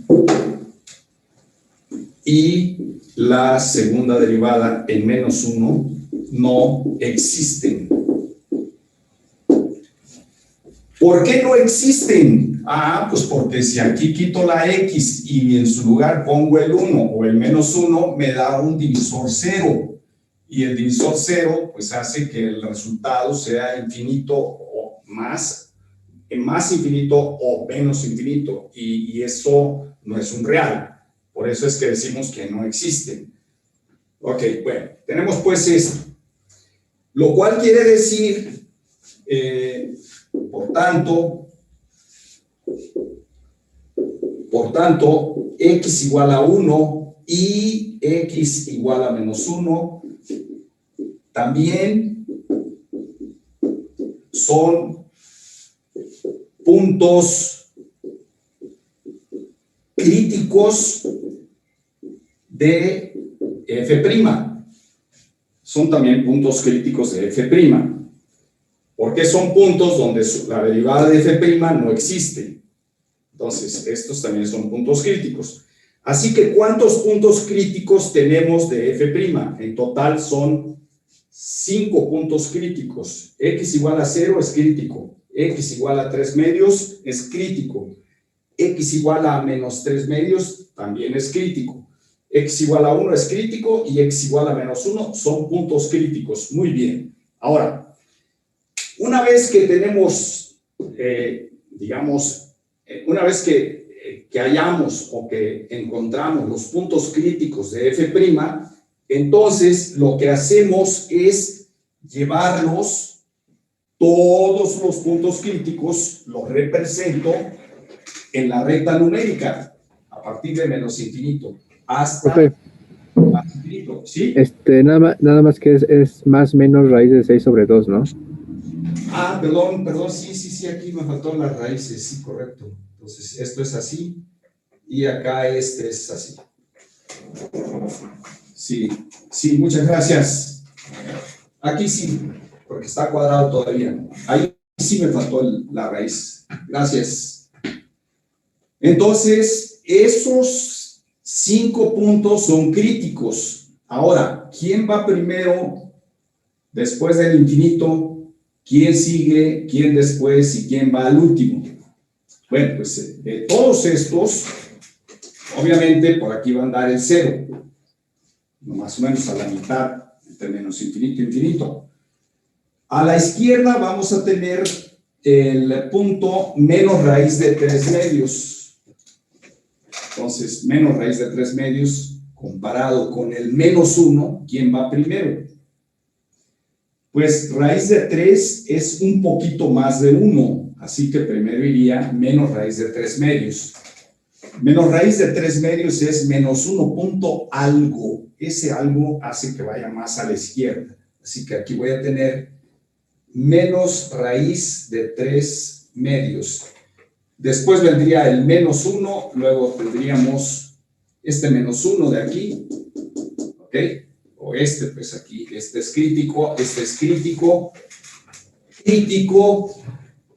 y la segunda derivada en menos 1 no existen. ¿Por qué no existen? Pues porque si aquí quito la x y en su lugar pongo el 1 o el menos 1, me da un divisor 0. Y el divisor 0, pues hace que el resultado sea infinito o más infinito o menos infinito. Y eso no es un real. Por eso es que decimos que no existen. Ok, bueno, tenemos pues esto. Lo cual quiere decir... Por tanto, x igual a 1 y x igual a menos 1 también son puntos críticos de f'. Son también puntos críticos de f'. porque son puntos donde la derivada de f' no existe. Entonces, estos también son puntos críticos. Así que, ¿cuántos puntos críticos tenemos de f'? En total son 5 puntos críticos. X igual a 0 es crítico. X igual a 3 medios es crítico. X igual a menos 3 medios también es crítico. X igual a 1 es crítico y X igual a menos 1 son puntos críticos. Muy bien. Ahora, una vez que tenemos, una vez que hallamos o que encontramos los puntos críticos de f', entonces lo que hacemos es llevarlos, todos los puntos críticos, los represento en la recta numérica, a partir de menos infinito, hasta más infinito, ¿sí? Nada más que es más menos raíz de 6 sobre 2, ¿no? Ah, perdón, sí, aquí me faltó las raíces, sí, correcto. Entonces, esto es así, y acá este es así. Sí, muchas gracias. Aquí sí, porque está cuadrado todavía. Ahí sí me faltó la raíz. Gracias. Entonces, esos 5 puntos son críticos. Ahora, ¿quién va primero después del infinito? ¿Quién sigue? ¿Quién después? ¿Y quién va al último? Bueno, pues de todos estos, obviamente por aquí va a andar el 0, más o menos a la mitad, entre menos infinito e infinito. A la izquierda vamos a tener el punto menos raíz de 3 medios. Entonces, menos raíz de 3 medios comparado con el menos 1, ¿quién va primero? Pues raíz de 3 es un poquito más de 1, así que primero iría menos raíz de 3 medios. Menos raíz de 3 medios es menos 1 punto algo. Ese algo hace que vaya más a la izquierda. Así que aquí voy a tener menos raíz de 3 medios. Después vendría el menos 1, luego tendríamos este menos 1 de aquí, ¿ok? O este, pues aquí, este es crítico,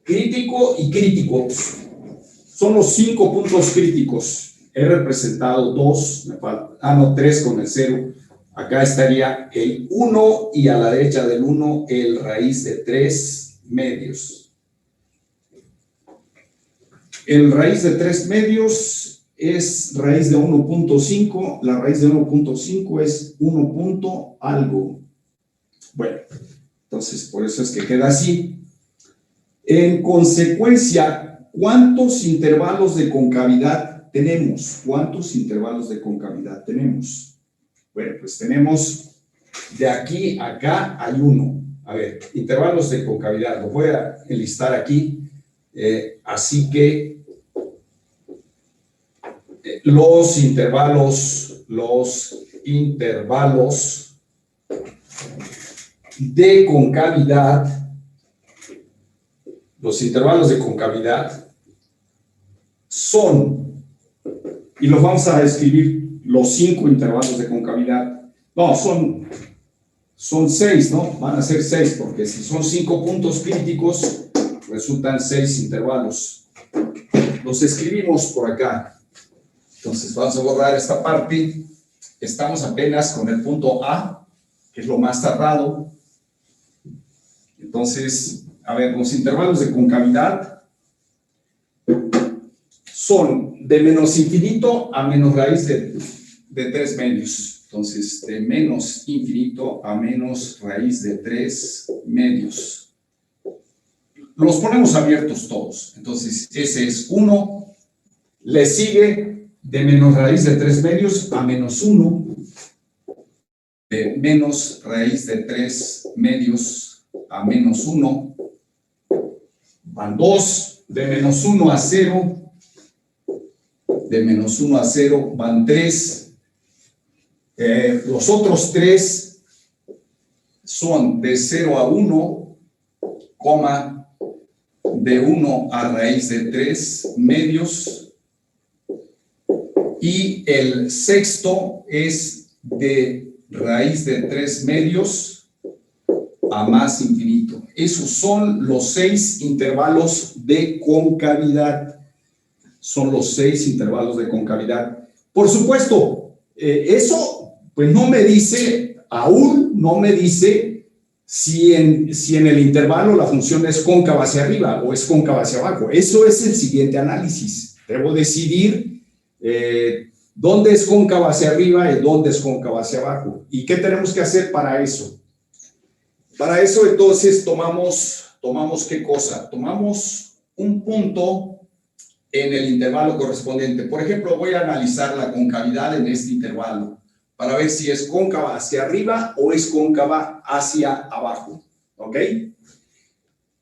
crítico y crítico. Son los 5 puntos críticos. He representado 2, me falta, 3 con el 0. Acá estaría el 1 y a la derecha del 1 el raíz de 3 medios. El raíz de 3 medios es raíz de 1.5. La raíz de 1.5 es 1 punto algo. Bueno, entonces por eso es que queda así. En consecuencia, ¿cuántos intervalos de concavidad tenemos? ¿Cuántos intervalos de concavidad tenemos? Bueno, pues tenemos de aquí a acá hay 1. A ver, intervalos de concavidad, lo voy a enlistar aquí. Así que los intervalos de concavidad, son, y los vamos a escribir los 5 intervalos de concavidad. No, son 6, ¿no? Van a ser 6, porque si son 5 puntos críticos, resultan 6 intervalos. Los escribimos por acá. Entonces vamos a borrar esta parte. Estamos apenas con el punto A, que es lo más tardado. Entonces, a ver, los intervalos de concavidad son de menos infinito a menos raíz de 3 medios. Entonces, de menos infinito a menos raíz de 3 medios. Los ponemos abiertos todos. Entonces, ese es 1. Le sigue de menos raíz de 3 medios a menos 1. De menos raíz de 3 medios a menos 1. Van 2. De menos 1 a 0. De menos 1 a 0 van 3. Los otros 3 son de 0 a 1, de 1 a raíz de 3 medios, y el sexto es de raíz de 3 medios a más infinito. Esos son los 6 intervalos de concavidad. Son los 6 intervalos de concavidad. Por supuesto, eso pues no me dice, aún no me dice si en el intervalo la función es cóncava hacia arriba o es cóncava hacia abajo. Eso es el siguiente análisis. Debo decidir dónde es cóncava hacia arriba y dónde es cóncava hacia abajo. ¿Y qué tenemos que hacer para eso? Para eso, entonces, tomamos ¿qué cosa? Tomamos un punto en el intervalo correspondiente. Por ejemplo, voy a analizar la concavidad en este intervalo para ver si es cóncava hacia arriba o es cóncava hacia abajo. ¿Ok?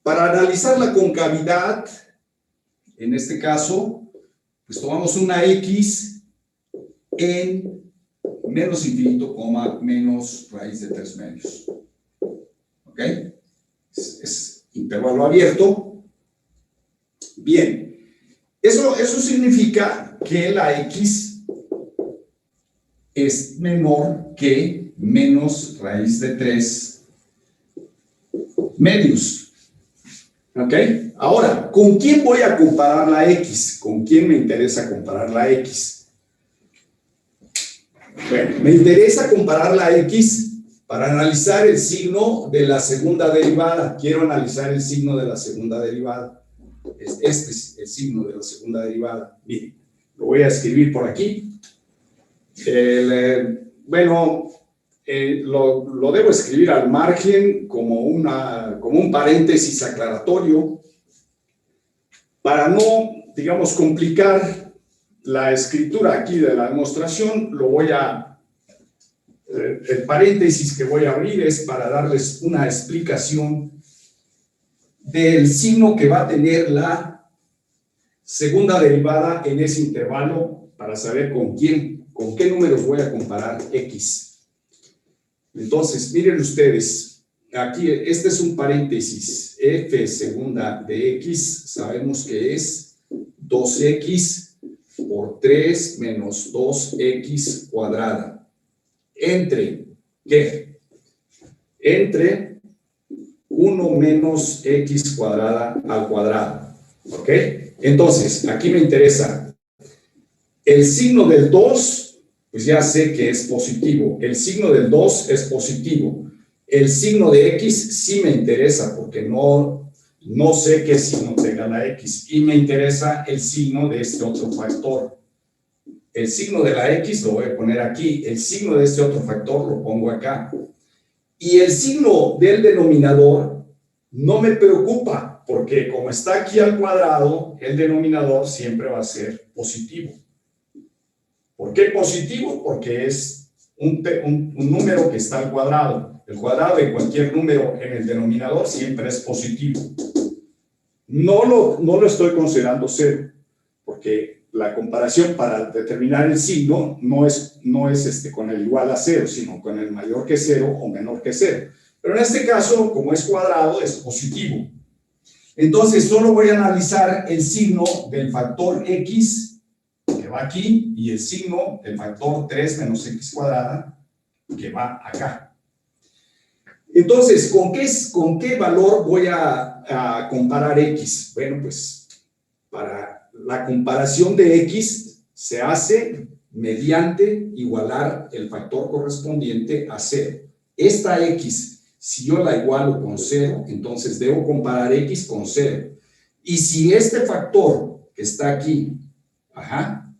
Para analizar la concavidad, en este caso, pues tomamos una X en menos infinito, menos raíz de 3 medios. ¿Ok? Es intervalo abierto. Bien. Eso significa que la X es menor que menos raíz de 3 medios. ¿Ok? Ahora, ¿con quién voy a comparar la X? ¿Con quién me interesa comparar la X? Bueno, me interesa comparar la X para analizar el signo de la segunda derivada. Quiero analizar el signo de la segunda derivada. Este es el signo de la segunda derivada. Bien, lo voy a escribir por aquí. Lo debo escribir al margen como un paréntesis aclaratorio para no, digamos, complicar la escritura aquí de la demostración. El paréntesis que voy a abrir es para darles una explicación del signo que va a tener la segunda derivada en ese intervalo para saber con qué números voy a comparar X. Entonces, miren ustedes, aquí este es un paréntesis, f segunda de X, sabemos que es 2X por 3 menos 2X cuadrada. Entre, ¿qué? Entre 1 menos X cuadrada al cuadrado. ¿Ok? Entonces, aquí me interesa el signo del 2, pues ya sé que es positivo. El signo del 2 es positivo. El signo de X sí me interesa porque no sé qué signo tenga la X. Y me interesa el signo de este otro factor. El signo de la X lo voy a poner aquí. El signo de este otro factor lo pongo acá. Y el signo del denominador no me preocupa, porque como está aquí al cuadrado, el denominador siempre va a ser positivo. ¿Por qué positivo? Porque es un número que está al cuadrado. El cuadrado de cualquier número en el denominador siempre es positivo. No lo estoy considerando cero, porque la comparación para determinar el signo no es con el igual a cero, sino con el mayor que cero o menor que cero. Pero en este caso, como es cuadrado, es positivo. Entonces, solo voy a analizar el signo del factor X, que va aquí, y el signo del factor 3 menos X cuadrada, que va acá. Entonces, ¿con qué valor voy a comparar X? Bueno, pues, para la comparación de X se hace mediante igualar el factor correspondiente a 0. Esta X, si yo la igualo con 0, entonces debo comparar X con 0. Y si este factor que está aquí,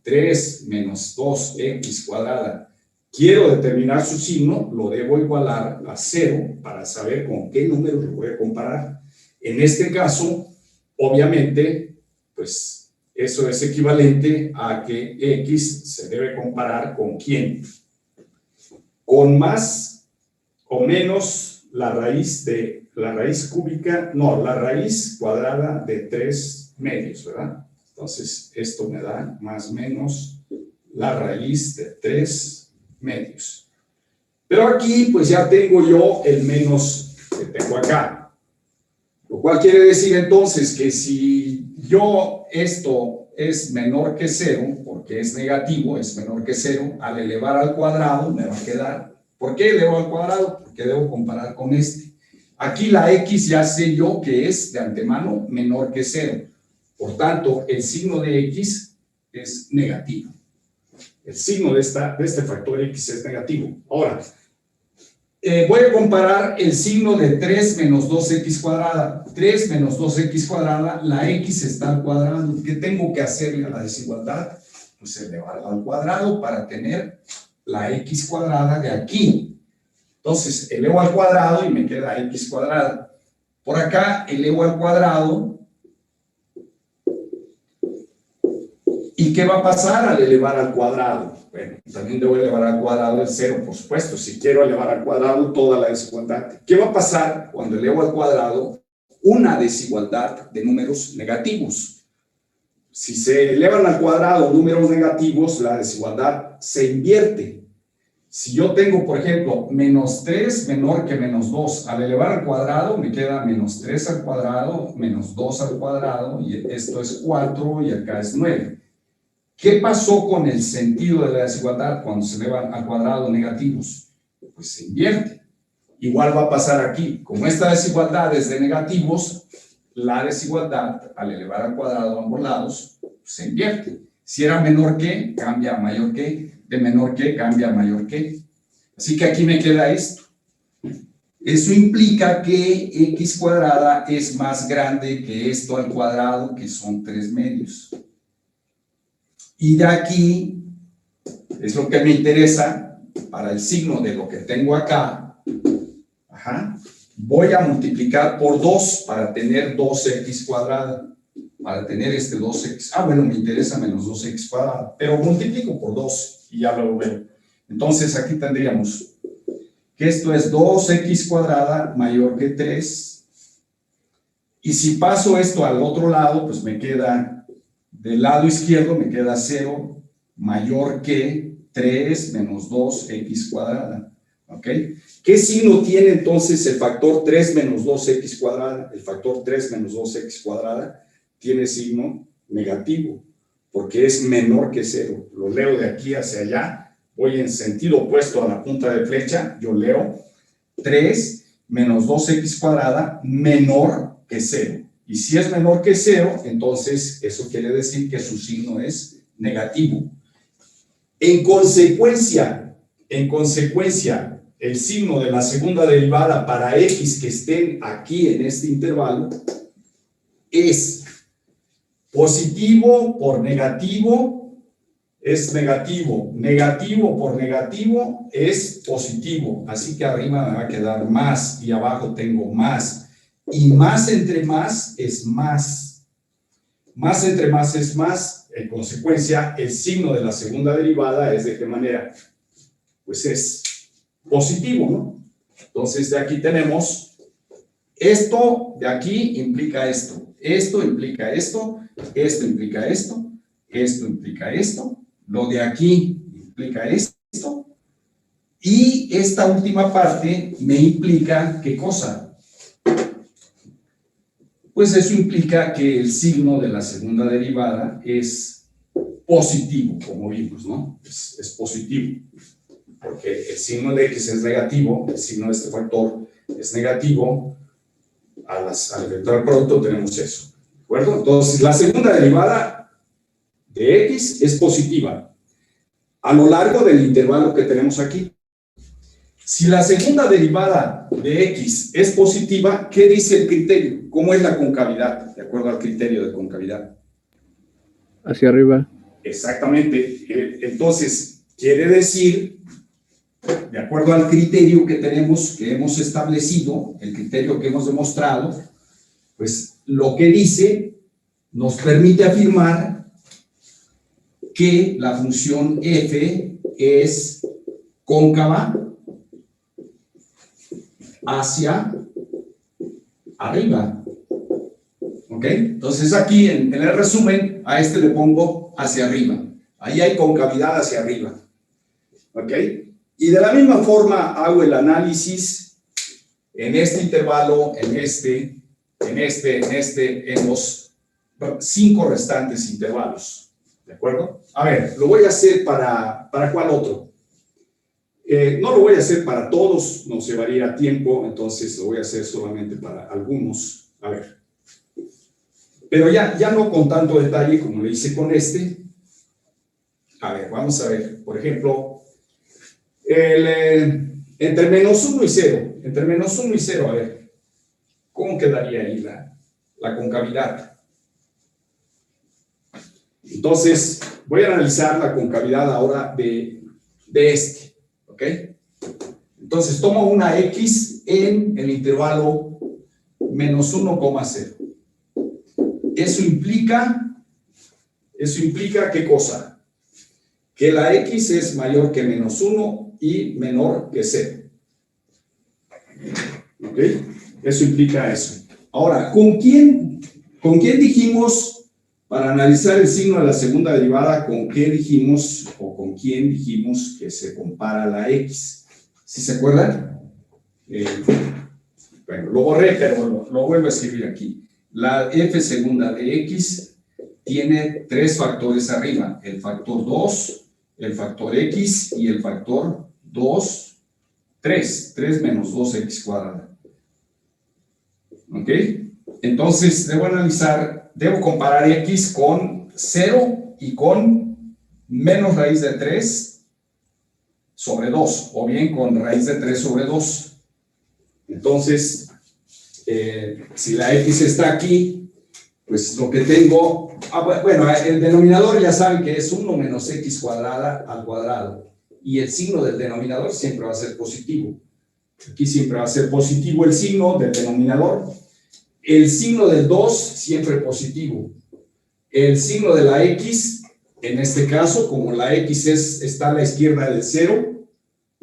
3 menos 2X cuadrada, quiero determinar su signo, lo debo igualar a 0 para saber con qué número lo voy a comparar. En este caso, obviamente, pues eso es equivalente a que X se debe comparar con ¿quién? Con más o menos la raíz cúbica, no, la raíz cuadrada de 3 medios, ¿verdad? Entonces, esto me da más o menos la raíz de 3 medios. Pero aquí, pues ya tengo yo el menos que tengo acá. Lo cual quiere decir entonces que si esto es menor que 0, porque es negativo, es menor que 0, al elevar al cuadrado me va a quedar. ¿Por qué elevo al cuadrado? Porque debo comparar con este. Aquí la X ya sé yo que es de antemano menor que 0. Por tanto, el signo de X es negativo. El signo de este factor X es negativo. Ahora, voy a comparar el signo de 3 menos 2x cuadrada. 3 menos 2x cuadrada, la X está al cuadrado. ¿Qué tengo que hacerle a la desigualdad? Pues elevarla al cuadrado para tener la X cuadrada de aquí. Entonces, elevo al cuadrado y me queda X cuadrada. Por acá, elevo al cuadrado. ¿Y qué va a pasar al elevar al cuadrado? Bueno, también debo elevar al cuadrado el 0, por supuesto. Si quiero elevar al cuadrado toda la desigualdad. ¿Qué va a pasar cuando elevo al cuadrado una desigualdad de números negativos? Si se elevan al cuadrado números negativos, la desigualdad se invierte. Si yo tengo, por ejemplo, menos 3 menor que menos 2, al elevar al cuadrado me queda menos 3 al cuadrado, menos 2 al cuadrado, y esto es 4 y acá es 9. ¿Qué pasó con el sentido de la desigualdad cuando se elevan al cuadrado negativos? Pues se invierte. Igual va a pasar aquí. Como esta desigualdad es de negativos, la desigualdad al elevar al cuadrado a ambos lados se invierte. Si era menor que, cambia a mayor que. De menor que, cambia a mayor que. Así que aquí me queda esto. Eso implica que x cuadrada es más grande que esto al cuadrado, que son 3 medios. Y de aquí, es lo que me interesa, para el signo de lo que tengo acá, voy a multiplicar por 2 para tener 2x cuadrada. Para tener este 2x, bueno, me interesa menos 2x cuadrada, pero multiplico por 2 y ya lo veo. Entonces aquí tendríamos que esto es 2x cuadrada mayor que 3. Y si paso esto al otro lado, pues me queda, del lado izquierdo me queda 0 mayor que 3 menos 2x cuadrada. ¿Ok? ¿Qué signo tiene entonces el factor 3 menos 2x cuadrada? El factor 3 menos 2x cuadrada tiene signo negativo, porque es menor que 0. Lo leo de aquí hacia allá, voy en sentido opuesto a la punta de flecha, yo leo 3 menos 2x cuadrada menor que 0. Y si es menor que 0, entonces eso quiere decir que su signo es negativo. En consecuencia, el signo de la segunda derivada para x que estén aquí en este intervalo es positivo por negativo es negativo, negativo por negativo es positivo, así que arriba me va a quedar más y abajo tengo más, y más entre más es más, más entre más es más. En consecuencia, el signo de la segunda derivada es ¿de qué manera? Pues es positivo, ¿no? Entonces de aquí tenemos esto, de aquí implica esto. Esto implica esto, esto implica esto, esto implica esto, lo de aquí implica esto, y esta última parte me implica, ¿qué cosa? Pues eso implica que el signo de la segunda derivada es positivo, como vimos, ¿no? Es positivo, porque el signo de x es negativo, el signo de este factor es negativo. Al efectuar el producto tenemos eso, ¿de acuerdo? Entonces, la segunda derivada de x es positiva a lo largo del intervalo que tenemos aquí. Si la segunda derivada de x es positiva, ¿qué dice el criterio? ¿Cómo es la concavidad, de acuerdo al criterio de concavidad? Hacia arriba. Exactamente. Entonces, quiere decir, de acuerdo al criterio que tenemos, que hemos establecido, el criterio que hemos demostrado, pues lo que dice nos permite afirmar que la función f es cóncava hacia arriba. ¿Ok? Entonces aquí en el resumen a este le pongo hacia arriba. Ahí hay concavidad hacia arriba. ¿Ok? Y de la misma forma hago el análisis en este intervalo, en los 5 restantes intervalos. ¿De acuerdo? A ver, lo voy a hacer ¿para cuál otro? No lo voy a hacer para todos, nos llevaría tiempo, entonces lo voy a hacer solamente para algunos. A ver. Pero ya no con tanto detalle como lo hice con este. A ver, vamos a ver. Por ejemplo, entre menos 1 y 0. Entre menos 1 y 0, a ver. ¿Cómo quedaría ahí la concavidad? Entonces, voy a analizar la concavidad ahora de este. ¿Ok? Entonces, tomo una X en el intervalo menos 1,0. Eso implica ¿qué cosa? Que la X es mayor que menos 1 y menor que 0. ¿Ok? Eso implica eso. Ahora, ¿con quién dijimos, para analizar el signo de la segunda derivada, con qué dijimos o con quién dijimos que se compara la X? ¿Sí se acuerdan? Bueno, lo borré, pero lo vuelvo a escribir aquí. La f segunda de X tiene 3 factores arriba. El factor 2, el factor X y el factor 2, 3. 3 menos 2x cuadrada. ¿Ok? Entonces, debo comparar X con 0 y con menos raíz de 3 sobre 2, o bien con raíz de 3 sobre 2. Entonces, si la X está aquí, pues lo que tengo, bueno, el denominador ya saben que es 1 menos X cuadrada al cuadrado, y el signo del denominador siempre va a ser positivo. Aquí siempre va a ser positivo el signo del denominador. El signo del 2 siempre positivo. El signo de la X, en este caso, como la X está a la izquierda del 0,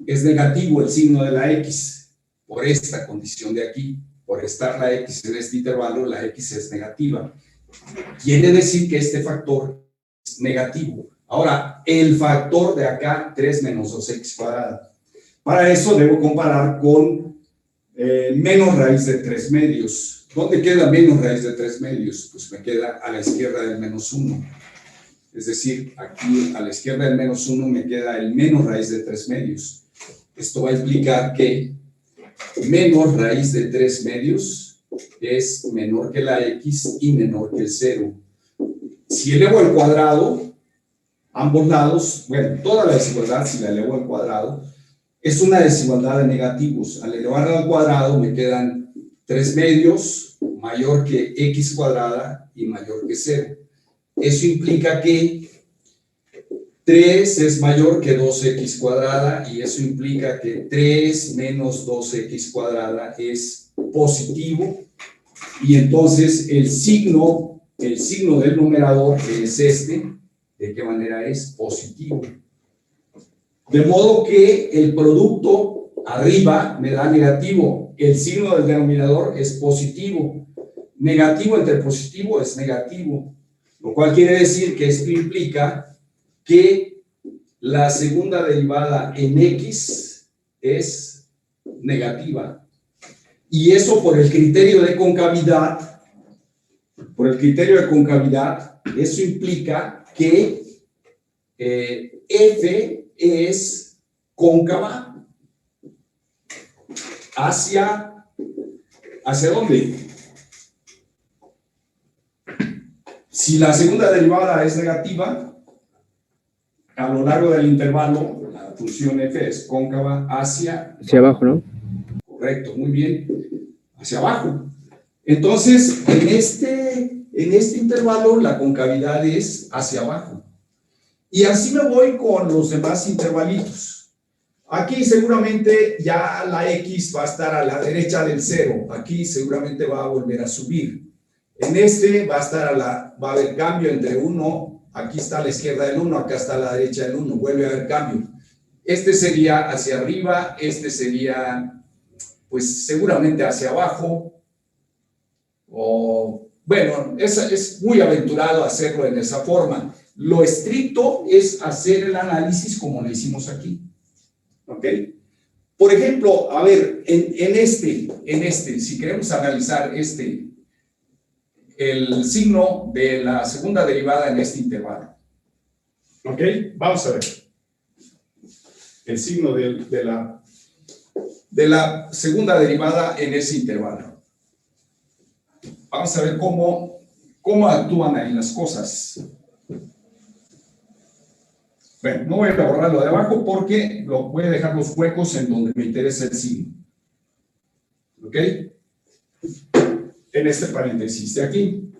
es negativo el signo de la X, por esta condición de aquí. Por estar la X en este intervalo, la X es negativa. Quiere decir que este factor es negativo. Ahora, el factor de acá, 3 menos 2x cuadrada. Para eso debo comparar con menos raíz de 3 medios. ¿Dónde queda menos raíz de 3 medios? Pues me queda a la izquierda del menos 1. Es decir, aquí a la izquierda del menos 1 me queda el menos raíz de 3 medios. Esto va a implicar que menos raíz de 3 medios es menor que la X y menor que el 0. Si elevo al cuadrado, ambos lados, bueno, toda la desigualdad, si la elevo al cuadrado, es una desigualdad de negativos. Al elevarla al cuadrado me quedan 3 medios mayor que X cuadrada y mayor que 0. Eso implica que 3 es mayor que 2x cuadrada, y eso implica que 3 menos 2x cuadrada es positivo, y entonces el signo del numerador, que es este, ¿de qué manera es? Positivo. De modo que el producto arriba me da negativo, el signo del denominador es positivo, negativo entre positivo es negativo, lo cual quiere decir que esto implica que la segunda derivada en X es negativa. Y eso por el criterio de concavidad, eso implica que F es cóncava ¿hacia dónde? Si la segunda derivada es negativa, a lo largo del intervalo, la función f es cóncava hacia abajo, ¿no? Correcto, muy bien. Hacia abajo. Entonces, en este intervalo, la concavidad es hacia abajo. Y así me voy con los demás intervalitos. Aquí seguramente ya la X va a estar a la derecha del 0. Aquí seguramente va a volver a subir. En este va a haber cambio entre 1. Aquí está a la izquierda del 1, acá está a la derecha del 1, vuelve a haber cambio. Este sería hacia arriba, este sería, pues seguramente hacia abajo, o bueno, es muy aventurado hacerlo en esa forma. Lo estricto es hacer el análisis como lo hicimos aquí. ¿Ok? Por ejemplo, a ver, en este, si queremos analizar el signo de la segunda derivada en este intervalo. ¿Ok? Vamos a ver. el signo de la segunda derivada en ese intervalo. Vamos a ver cómo actúan ahí las cosas. Bueno, no voy a borrar lo de abajo porque voy a dejar los huecos en donde me interesa el signo. ¿Ok? En este paréntesis de aquí.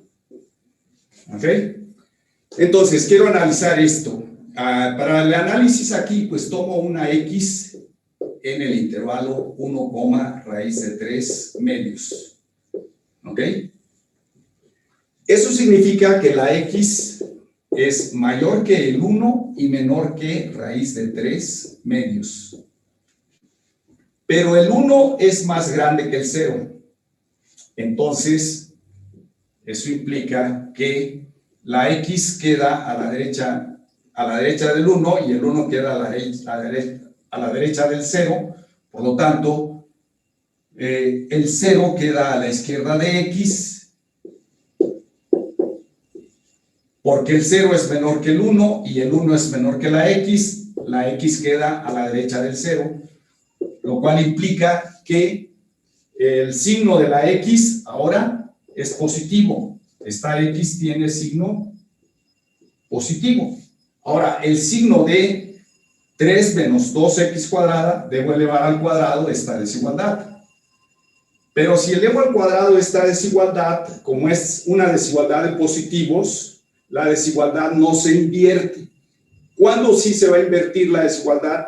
¿Ok? Entonces, quiero analizar esto. Para el análisis aquí, pues tomo una X en el intervalo 1, raíz de 3 medios. ¿Ok? Eso significa que la X es mayor que el 1 y menor que raíz de 3 medios. Pero el 1 es más grande que el 0. Entonces, eso implica que la X queda a la derecha del 1 y el 1 queda a la derecha del 0. Por lo tanto, el 0 queda a la izquierda de X, porque el 0 es menor que el 1 y el 1 es menor que la X queda a la derecha del 0, lo cual implica que el signo de la X ahora es positivo. Esta X tiene signo positivo. Ahora, el signo de 3 menos 2x cuadrada, debo elevar al cuadrado esta desigualdad. Pero si elevo al cuadrado esta desigualdad, como es una desigualdad de positivos, la desigualdad no se invierte. ¿Cuándo sí se va a invertir la desigualdad?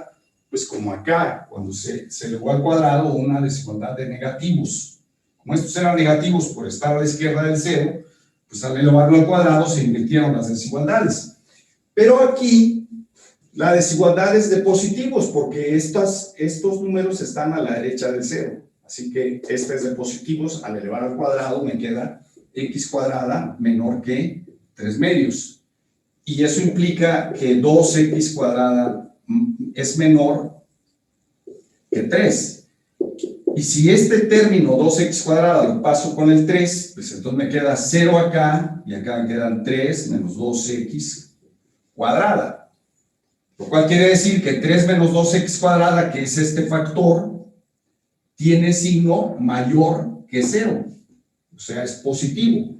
Pues como acá, cuando se elevó al cuadrado una desigualdad de negativos. Como estos eran negativos por estar a la izquierda del 0, pues al elevarlo al cuadrado se invirtieron las desigualdades. Pero aquí la desigualdad es de positivos porque estos números están a la derecha del 0. Así que este es de positivos, al elevar al cuadrado me queda x cuadrada menor que 3 medios. Y eso implica que 2x cuadrada es menor que 3. Y si este término 2x cuadrada lo paso con el 3, pues entonces me queda 0 acá, y acá me quedan 3 menos 2x cuadrada. Lo cual quiere decir que 3 menos 2x cuadrada, que es este factor, tiene signo mayor que 0. O sea, es positivo.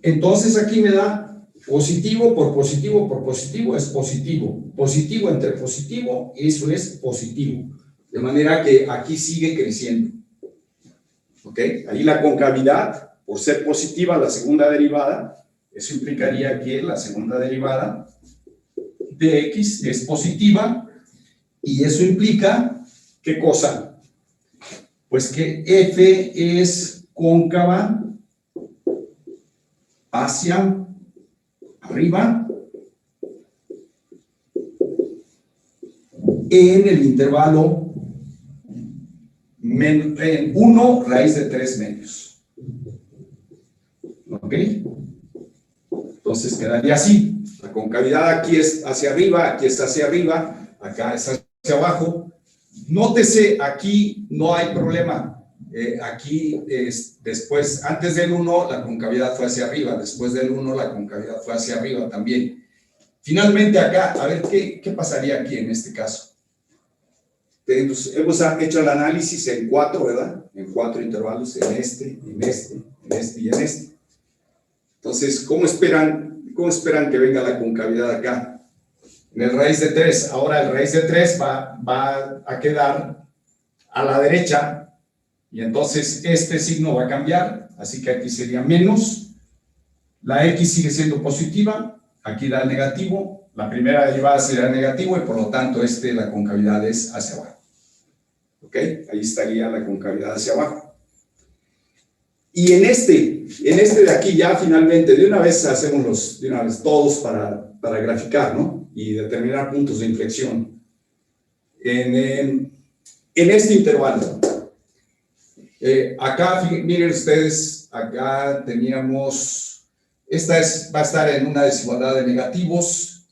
Entonces aquí me da positivo por positivo por positivo es positivo. Positivo entre positivo, eso es positivo. De manera que aquí sigue creciendo. ¿Ok? Ahí la concavidad, por ser positiva la segunda derivada, eso implicaría que la segunda derivada de x es positiva, y eso implica, ¿qué cosa? Pues que f es cóncava hacia arriba en el intervalo en 1 raíz de 3 medios. ¿Ok? Entonces quedaría así. La concavidad aquí es hacia arriba, aquí está hacia arriba, acá es hacia abajo. Nótese, aquí no hay problema. Aquí después, antes del 1, la concavidad fue hacia arriba. Después del 1, la concavidad fue hacia arriba también. Finalmente acá, a ver, ¿qué pasaría aquí en este caso? Hemos hecho el análisis en 4, ¿verdad? En 4 intervalos, en este, en este, en este y en este. Entonces, ¿cómo esperan que venga la concavidad acá? En el raíz de 3. Ahora el raíz de 3 va a quedar a la derecha, y entonces este signo va a cambiar, así que aquí sería menos. La x sigue siendo positiva, aquí da negativo, la primera derivada será negativo, y por lo tanto la concavidad es hacia abajo. ¿Ok? Ahí estaría la concavidad hacia abajo. Y en este de aquí ya finalmente, de una vez hacemos todos para graficar, ¿no? Y determinar puntos de inflexión. En este intervalo, acá, miren ustedes, acá teníamos, va a estar en una desigualdad de negativos.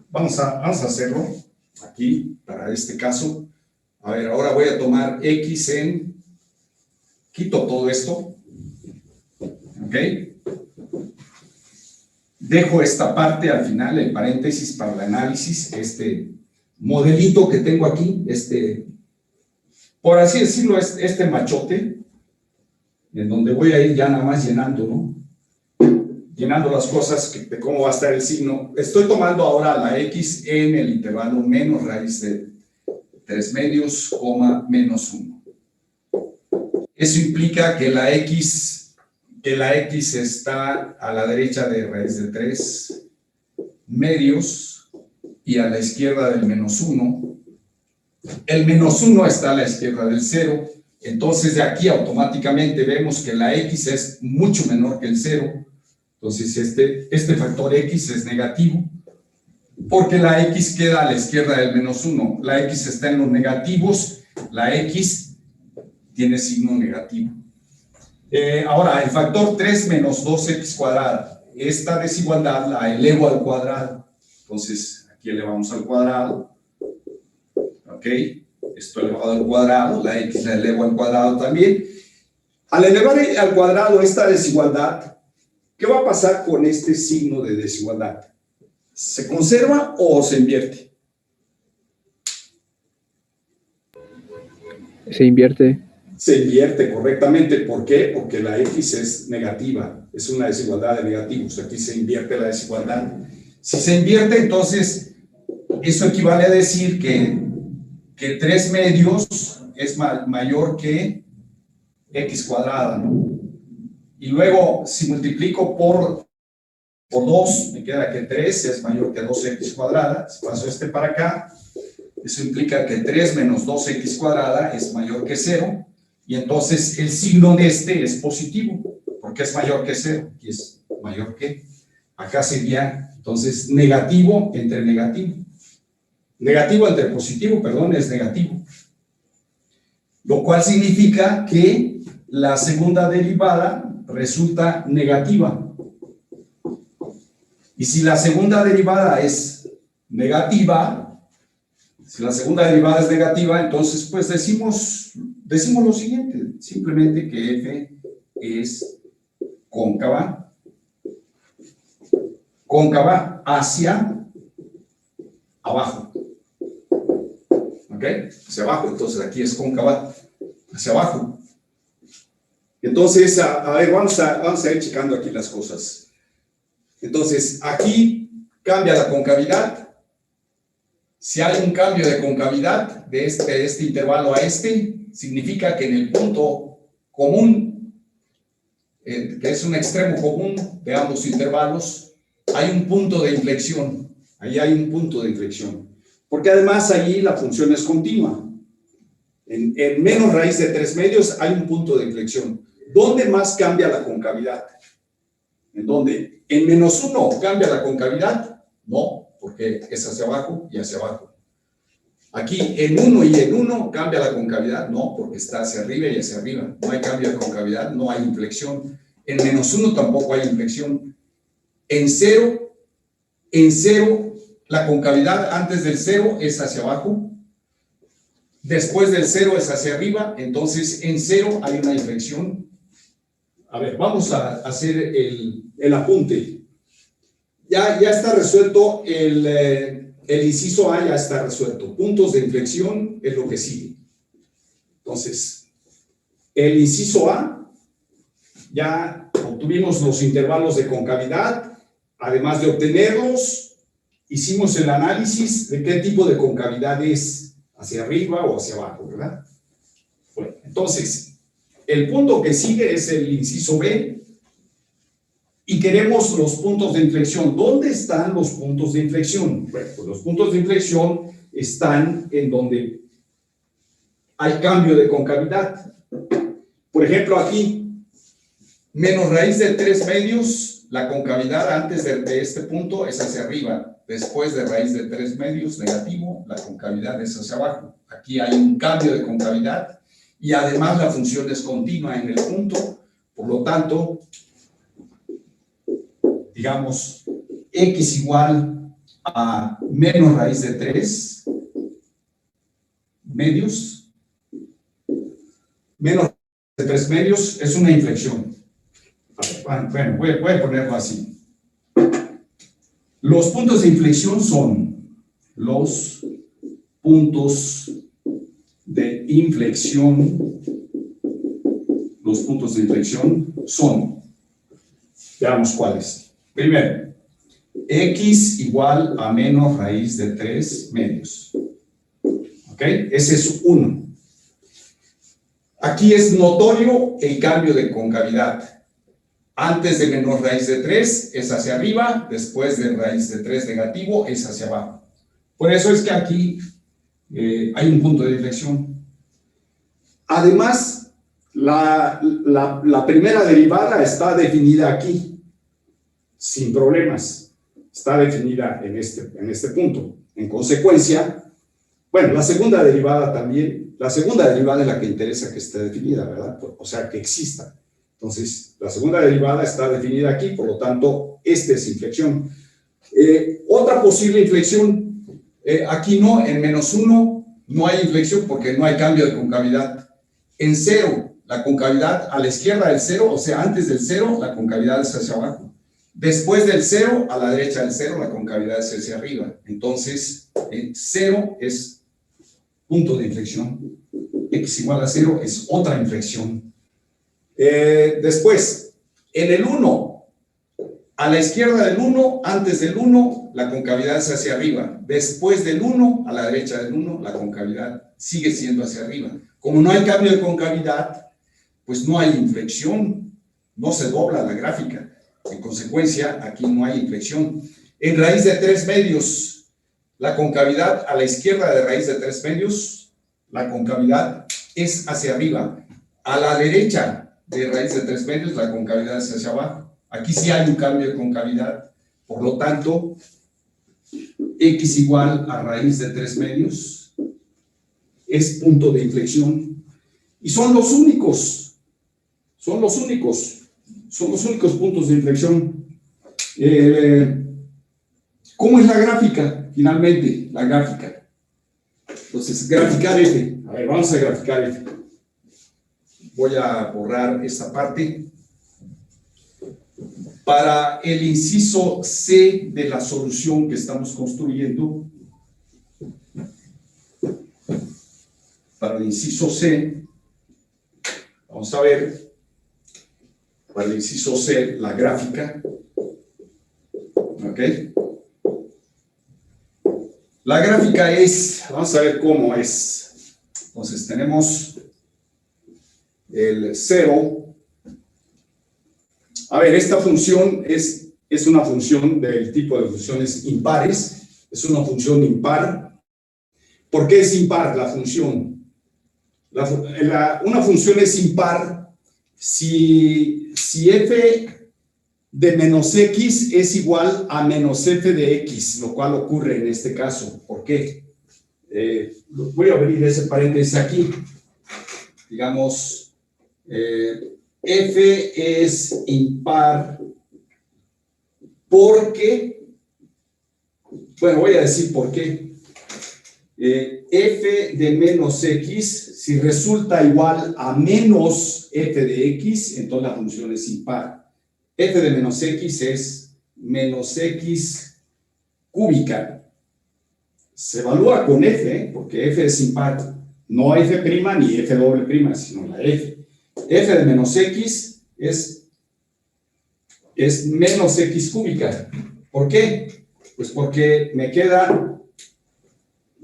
Vamos a hacerlo aquí, para este caso. A ver, ahora voy a tomar x quito todo esto, ¿ok? Dejo esta parte al final, el paréntesis para el análisis, modelito que tengo aquí, por así decirlo, es este machote, en donde voy a ir ya nada más llenando, ¿no? Llenando las cosas de cómo va a estar el signo. Estoy tomando ahora la x en el intervalo menos raíz de 3 medios, coma, menos 1. Eso implica que la x está a la derecha de raíz de 3 medios y a la izquierda del menos 1. El menos 1 está a la izquierda del 0. Entonces, de aquí automáticamente vemos que la x es mucho menor que el 0. Entonces, este factor x es negativo, porque la x queda a la izquierda del menos 1. La x está en los negativos, la x tiene signo negativo. Ahora, el factor 3 menos 2x cuadrada. Esta desigualdad la elevo al cuadrado. Entonces, aquí elevamos al cuadrado. ¿Ok? Esto elevado al cuadrado, la x la elevo al cuadrado también. Al elevar al cuadrado esta desigualdad, ¿qué va a pasar con este signo de desigualdad? ¿Se conserva o se invierte? Se invierte. Se invierte correctamente. ¿Por qué? Porque la x es negativa, es una desigualdad de negativos. Aquí se invierte la desigualdad. Si se invierte, entonces, eso equivale a decir que 3 medios es mayor que x cuadrada, ¿no? Y luego, si multiplico por 2, me queda que 3 es mayor que 2x cuadrada. Si paso para acá, eso implica que 3 menos 2x cuadrada es mayor que 0. Y entonces el signo de es positivo, porque es mayor que 0, y es mayor que. Acá sería, entonces, negativo entre negativo. Negativo entre positivo, perdón, es negativo. Lo cual significa que la segunda derivada resulta negativa. Y si la segunda derivada es negativa, entonces pues decimos lo siguiente, simplemente que f es cóncava hacia abajo. ¿Ok? Hacia abajo, entonces aquí es cóncava hacia abajo. Entonces, a ver, vamos a ir checando aquí las cosas. Entonces, aquí cambia la concavidad. Si hay un cambio de concavidad de este intervalo a significa que en el punto común, que es un extremo común de ambos intervalos, hay un punto de inflexión. Ahí hay un punto de inflexión. Porque además allí la función es continua. En menos raíz de 3 medios hay un punto de inflexión. ¿Dónde más cambia la concavidad? ¿En dónde? ¿En menos 1 cambia la concavidad? No, porque es hacia abajo y hacia abajo. Aquí en 1 y en 1 cambia la concavidad, no, porque está hacia arriba y hacia arriba. No hay cambio de concavidad, no hay inflexión. En menos 1 tampoco hay inflexión. En 0, la concavidad antes del 0 es hacia abajo. Después del 0 es hacia arriba. Entonces en 0 hay una inflexión. A ver, vamos a hacer el apunte. Ya está resuelto el inciso A, ya está resuelto. Puntos de inflexión es lo que sigue. Entonces, el inciso A, ya obtuvimos los intervalos de concavidad. Además de obtenerlos, hicimos el análisis de qué tipo de concavidad es, hacia arriba o hacia abajo, ¿verdad? Bueno, entonces, el punto que sigue es el inciso B. Y queremos los puntos de inflexión. ¿Dónde están los puntos de inflexión? Bueno, pues los puntos de inflexión están en donde hay cambio de concavidad. Por ejemplo, aquí, menos raíz de 3 medios, la concavidad antes de este punto es hacia arriba. Después de raíz de 3 medios, negativo, la concavidad es hacia abajo. Aquí hay un cambio de concavidad y además la función es continua en el punto. Por lo tanto, digamos, x igual a menos raíz de 3 medios, menos de 3 medios es una inflexión. Bueno, voy a ponerlo así. Los puntos de inflexión son los puntos de inflexión, los puntos de inflexión son, veamos cuáles. Primero, x igual a menos raíz de 3 medios. ¿Ok? Ese es 1. Aquí es notorio el cambio de concavidad. Antes de menos raíz de 3 es hacia arriba, después de raíz de 3 negativo es hacia abajo. Por eso es que aquí hay un punto de inflexión. Además, la primera derivada está definida aquí, sin problemas. Está definida en este punto. En consecuencia, bueno, la segunda derivada también, la segunda derivada es la que interesa que esté definida, ¿verdad? O sea, que exista. Entonces, la segunda derivada está definida aquí, por lo tanto, esta es inflexión. Otra posible inflexión, aquí no, en menos 1 no hay inflexión porque no hay cambio de concavidad. En 0, la concavidad a la izquierda del 0, o sea, antes del 0, la concavidad es hacia abajo. Después del 0, a la derecha del 0, la concavidad es hacia arriba. Entonces, 0 es punto de inflexión. X igual a 0 es otra inflexión. Después, en el 1, a la izquierda del 1, antes del 1, la concavidad es hacia arriba. Después del 1, a la derecha del 1, la concavidad sigue siendo hacia arriba. Como no hay cambio de concavidad, pues no hay inflexión, no se dobla la gráfica. En consecuencia, aquí no hay inflexión. En raíz de 3 medios, la concavidad a la izquierda de raíz de 3 medios, la concavidad es hacia arriba. A la derecha de raíz de 3 medios, la concavidad es hacia abajo. Aquí sí hay un cambio de concavidad. Por lo tanto, x igual a raíz de 3 medios es punto de inflexión. Y son los únicos. Son los únicos puntos de inflexión. ¿Cómo es la gráfica? Finalmente, la gráfica. Entonces, graficar F. A ver, vamos a graficar F. Voy a borrar esta parte. Para el inciso C de la solución que estamos construyendo, para el inciso C, vamos a ver, para el inciso C, la gráfica. ¿Ok? La gráfica es, vamos a ver cómo es. Entonces tenemos el 0. A ver, esta función es una función del tipo de funciones impares. Es una función impar. ¿Por qué es impar la función? Una función es impar si f de menos x es igual a menos f de x, lo cual ocurre en este caso. ¿Por qué? Voy a abrir ese paréntesis aquí. Digamos, f es impar porque, bueno, voy a decir por qué. F de menos x, si resulta igual a menos f de x, entonces la función es impar. F de menos x es menos x cúbica. Se evalúa con f, porque f es impar. No f' ni f doble prima, sino la f. F de menos x es menos x cúbica. ¿Por qué? Pues porque me queda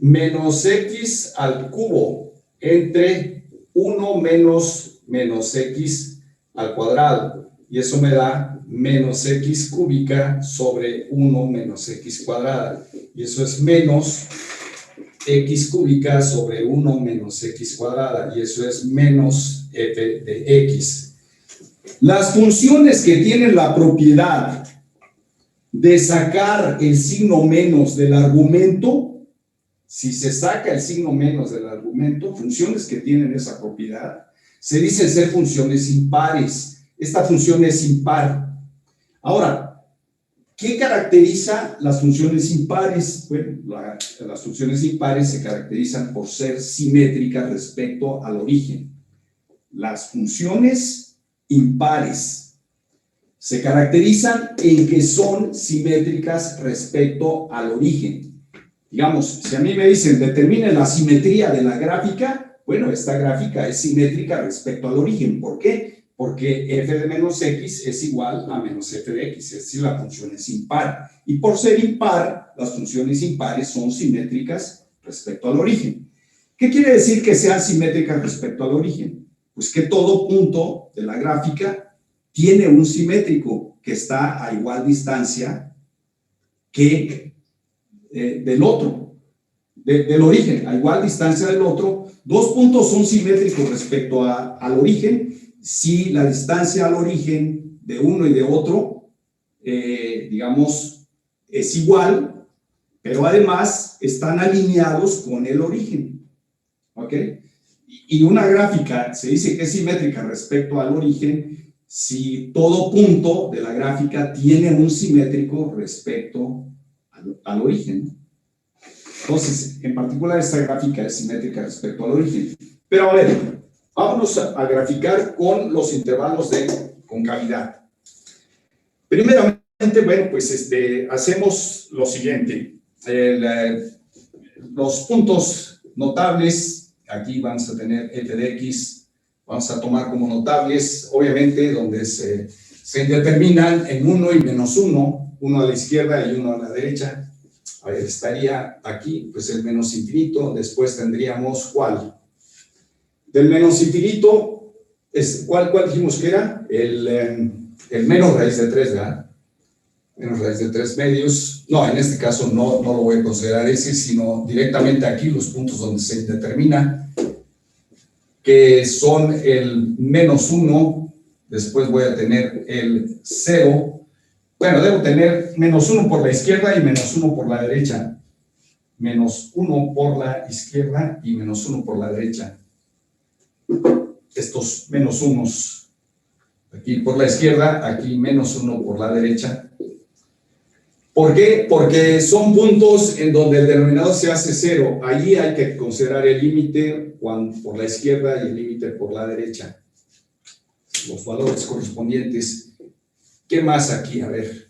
menos x al cubo entre 1 menos x al cuadrado. Y eso me da menos x cúbica sobre 1 menos x cuadrada. Y eso es menos x cúbica sobre 1 menos x cuadrada. Y eso es menos f de x. Las funciones que tienen la propiedad de sacar el signo menos del argumento, si se saca el signo menos del argumento, funciones que tienen esa propiedad, se dicen ser funciones impares. Esta función es impar. Ahora, ¿qué caracteriza las funciones impares? Bueno, las funciones impares se caracterizan por ser simétricas respecto al origen. Las funciones impares se caracterizan en que son simétricas respecto al origen. Digamos, si a mí me dicen, determine la simetría de la gráfica, bueno, esta gráfica es simétrica respecto al origen. ¿Por qué? Porque f de menos x es igual a menos f de x, es decir, la función es impar. Y por ser impar, las funciones impares son simétricas respecto al origen. ¿Qué quiere decir que sean simétricas respecto al origen? Pues que todo punto de la gráfica tiene un simétrico que está a igual distancia que del otro, del origen, a igual distancia del otro. Dos puntos son simétricos respecto al origen si la distancia al origen de uno y de otro, digamos, es igual, pero además están alineados con el origen. ¿Ok? Y una gráfica se dice que es simétrica respecto al origen si todo punto de la gráfica tiene un simétrico respecto al origen. Entonces, en particular, esta gráfica es simétrica respecto al origen. Pero a ver, vámonos a graficar con los intervalos de concavidad. Primeramente, bueno, pues hacemos lo siguiente. Los puntos notables, aquí vamos a tener f de x, vamos a tomar como notables, obviamente, donde se determinan en 1 y menos 1, uno a la izquierda y uno a la derecha. A ver, estaría aquí, pues el menos infinito, después tendríamos, ¿cuál? Del menos infinito, ¿cuál dijimos que era? El menos raíz de 3, ¿verdad? Menos raíz de 3 medios. No, en este caso no lo voy a considerar ese, sino directamente aquí los puntos donde se determina, que son el menos 1, después voy a tener el 0. Bueno, debo tener menos 1 por la izquierda y menos 1 por la derecha. Menos 1 por la izquierda y menos 1 por la derecha. Estos menos unos. Aquí por la izquierda, aquí menos 1 por la derecha. ¿Por qué? Porque son puntos en donde el denominador se hace 0. Allí hay que considerar el límite por la izquierda y el límite por la derecha. Los valores correspondientes. ¿Qué más aquí? A ver.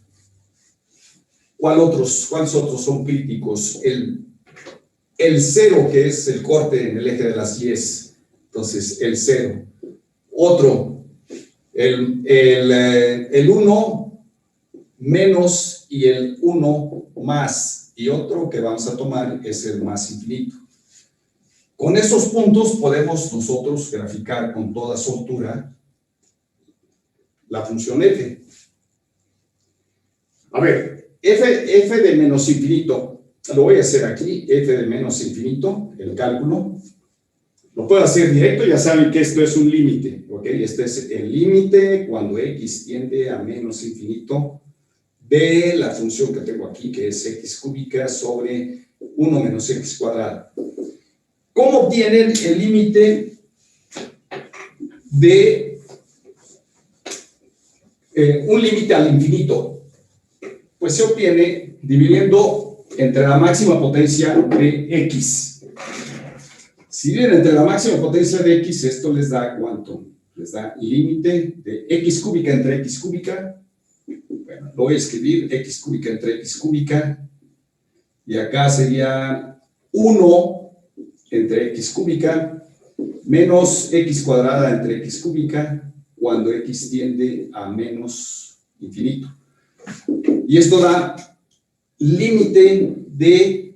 ¿Cuáles otros son críticos? El 0, que es el corte en el eje de las Y's. Entonces, el 0. Otro, el 1 menos y el 1 más. Y otro que vamos a tomar es el más infinito. Con esos puntos podemos nosotros graficar con toda soltura la función f. A ver, f de menos infinito, lo voy a hacer aquí, f de menos infinito, el cálculo. Lo puedo hacer directo, ya saben que esto es un límite, ¿ok? Este es el límite cuando x tiende a menos infinito de la función que tengo aquí, que es x cúbica sobre 1 menos x cuadrado. ¿Cómo obtienen el límite de un límite al infinito? Pues se obtiene dividiendo entre la máxima potencia de x. Si dividen entre la máxima potencia de x, esto les da ¿cuánto? Les da límite de x cúbica entre x cúbica. Bueno, lo voy a escribir, x cúbica entre x cúbica. Y acá sería 1 entre x cúbica menos x cuadrada entre x cúbica cuando x tiende a menos infinito. Y esto da límite de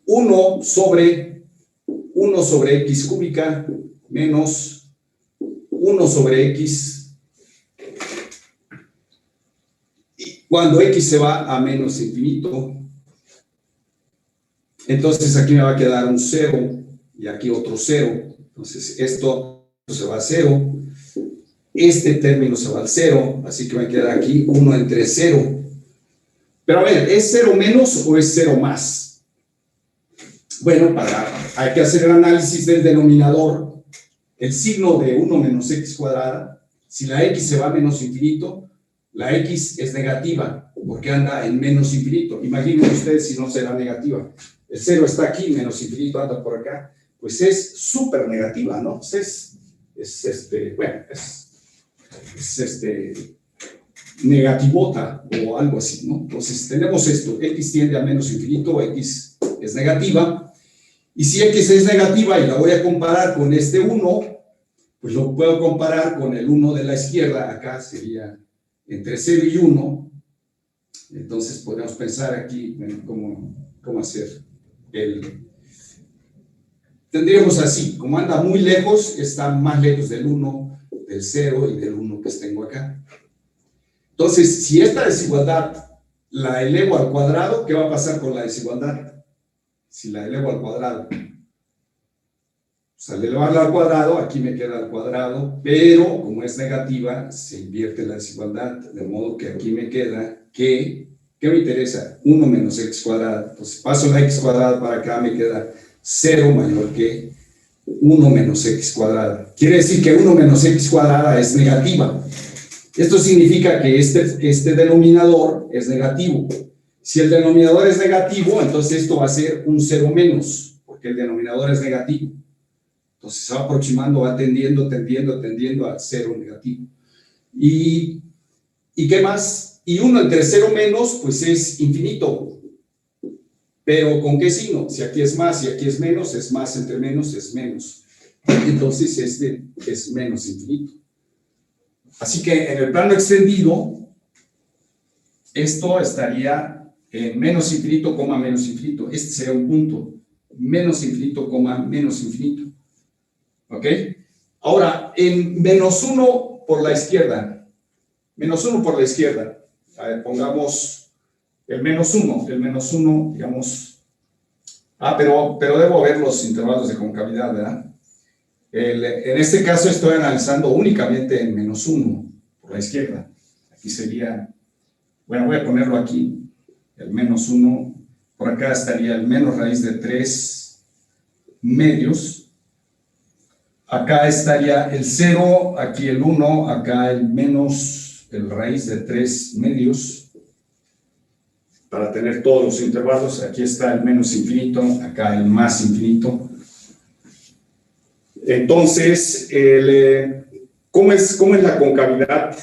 1 sobre x cúbica menos 1 sobre x cuando x se va a menos infinito. Entonces aquí me va a quedar un 0 y aquí otro 0. Entonces esto se va a 0. Este término se va al 0, así que me queda aquí 1 entre 0. Pero a ver, ¿es 0 menos o es 0 más? Bueno, hay que hacer el análisis del denominador. El signo de 1 menos x cuadrada, si la x se va a menos infinito, la x es negativa, porque anda en menos infinito. Imaginen ustedes si no será negativa. El 0 está aquí, menos infinito anda por acá. Pues es súper negativa, ¿no? Pues es negativota o algo así, ¿no? Entonces tenemos esto, x tiende a menos infinito, x es negativa. Y si x es negativa y la voy a comparar con este 1, pues lo puedo comparar con el 1 de la izquierda. Acá sería entre 0 y 1. Entonces podemos pensar aquí, bueno, cómo hacer tendríamos así, como anda muy lejos, está más lejos del 1, del 0 y del 1 que tengo acá. Entonces, si esta desigualdad la elevo al cuadrado, ¿qué va a pasar con la desigualdad? Si la elevo al cuadrado. Pues al elevarla al cuadrado, aquí me queda al cuadrado, pero como es negativa, se invierte la desigualdad, de modo que aquí me queda que, ¿qué me interesa? 1 menos x cuadrada. Entonces paso la x cuadrada para acá, me queda 0 mayor que 1 menos x cuadrada. Quiere decir que 1 menos x cuadrada es negativa. Esto significa que este denominador es negativo. Si el denominador es negativo, entonces esto va a ser un 0 menos, porque el denominador es negativo. Entonces se va aproximando, va tendiendo a 0 negativo. ¿Y qué más? Y 1 entre 0 menos, pues es infinito. Pero ¿con qué signo? Si aquí es más y aquí es más entre menos es menos. Entonces este es menos infinito. Así que en el plano extendido, esto estaría en menos infinito, menos infinito. Este sería un punto. Menos infinito, menos infinito. ¿Ok? Ahora, en menos 1 por la izquierda. Menos 1 por la izquierda. A ver, pongamos el menos 1. El menos 1, digamos... pero debo ver los intervalos de concavidad, ¿verdad? En este caso estoy analizando únicamente en menos 1 por la izquierda. Aquí sería, bueno, voy a ponerlo aquí, el menos 1, por acá estaría el menos raíz de 3 medios, acá estaría el 0, aquí el 1, acá el menos, el raíz de 3 medios, para tener todos los intervalos. Aquí está el menos infinito, acá el más infinito. Entonces, ¿cómo es la concavidad?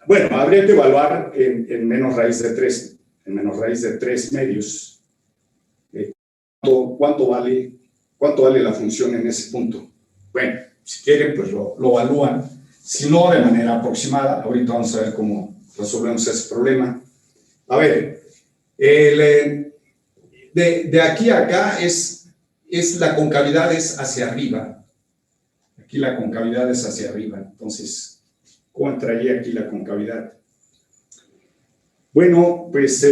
Bueno, habría que evaluar en menos raíz de 3, en menos raíz de 3 medios. ¿Cuánto vale la función en ese punto? Bueno, si quieren, pues lo evalúan. Si no, de manera aproximada. Ahorita vamos a ver cómo resolvemos ese problema. A ver, de aquí a acá la concavidad es hacia arriba. Aquí la concavidad es hacia arriba. Entonces, ¿cómo entraría aquí la concavidad? Bueno, pues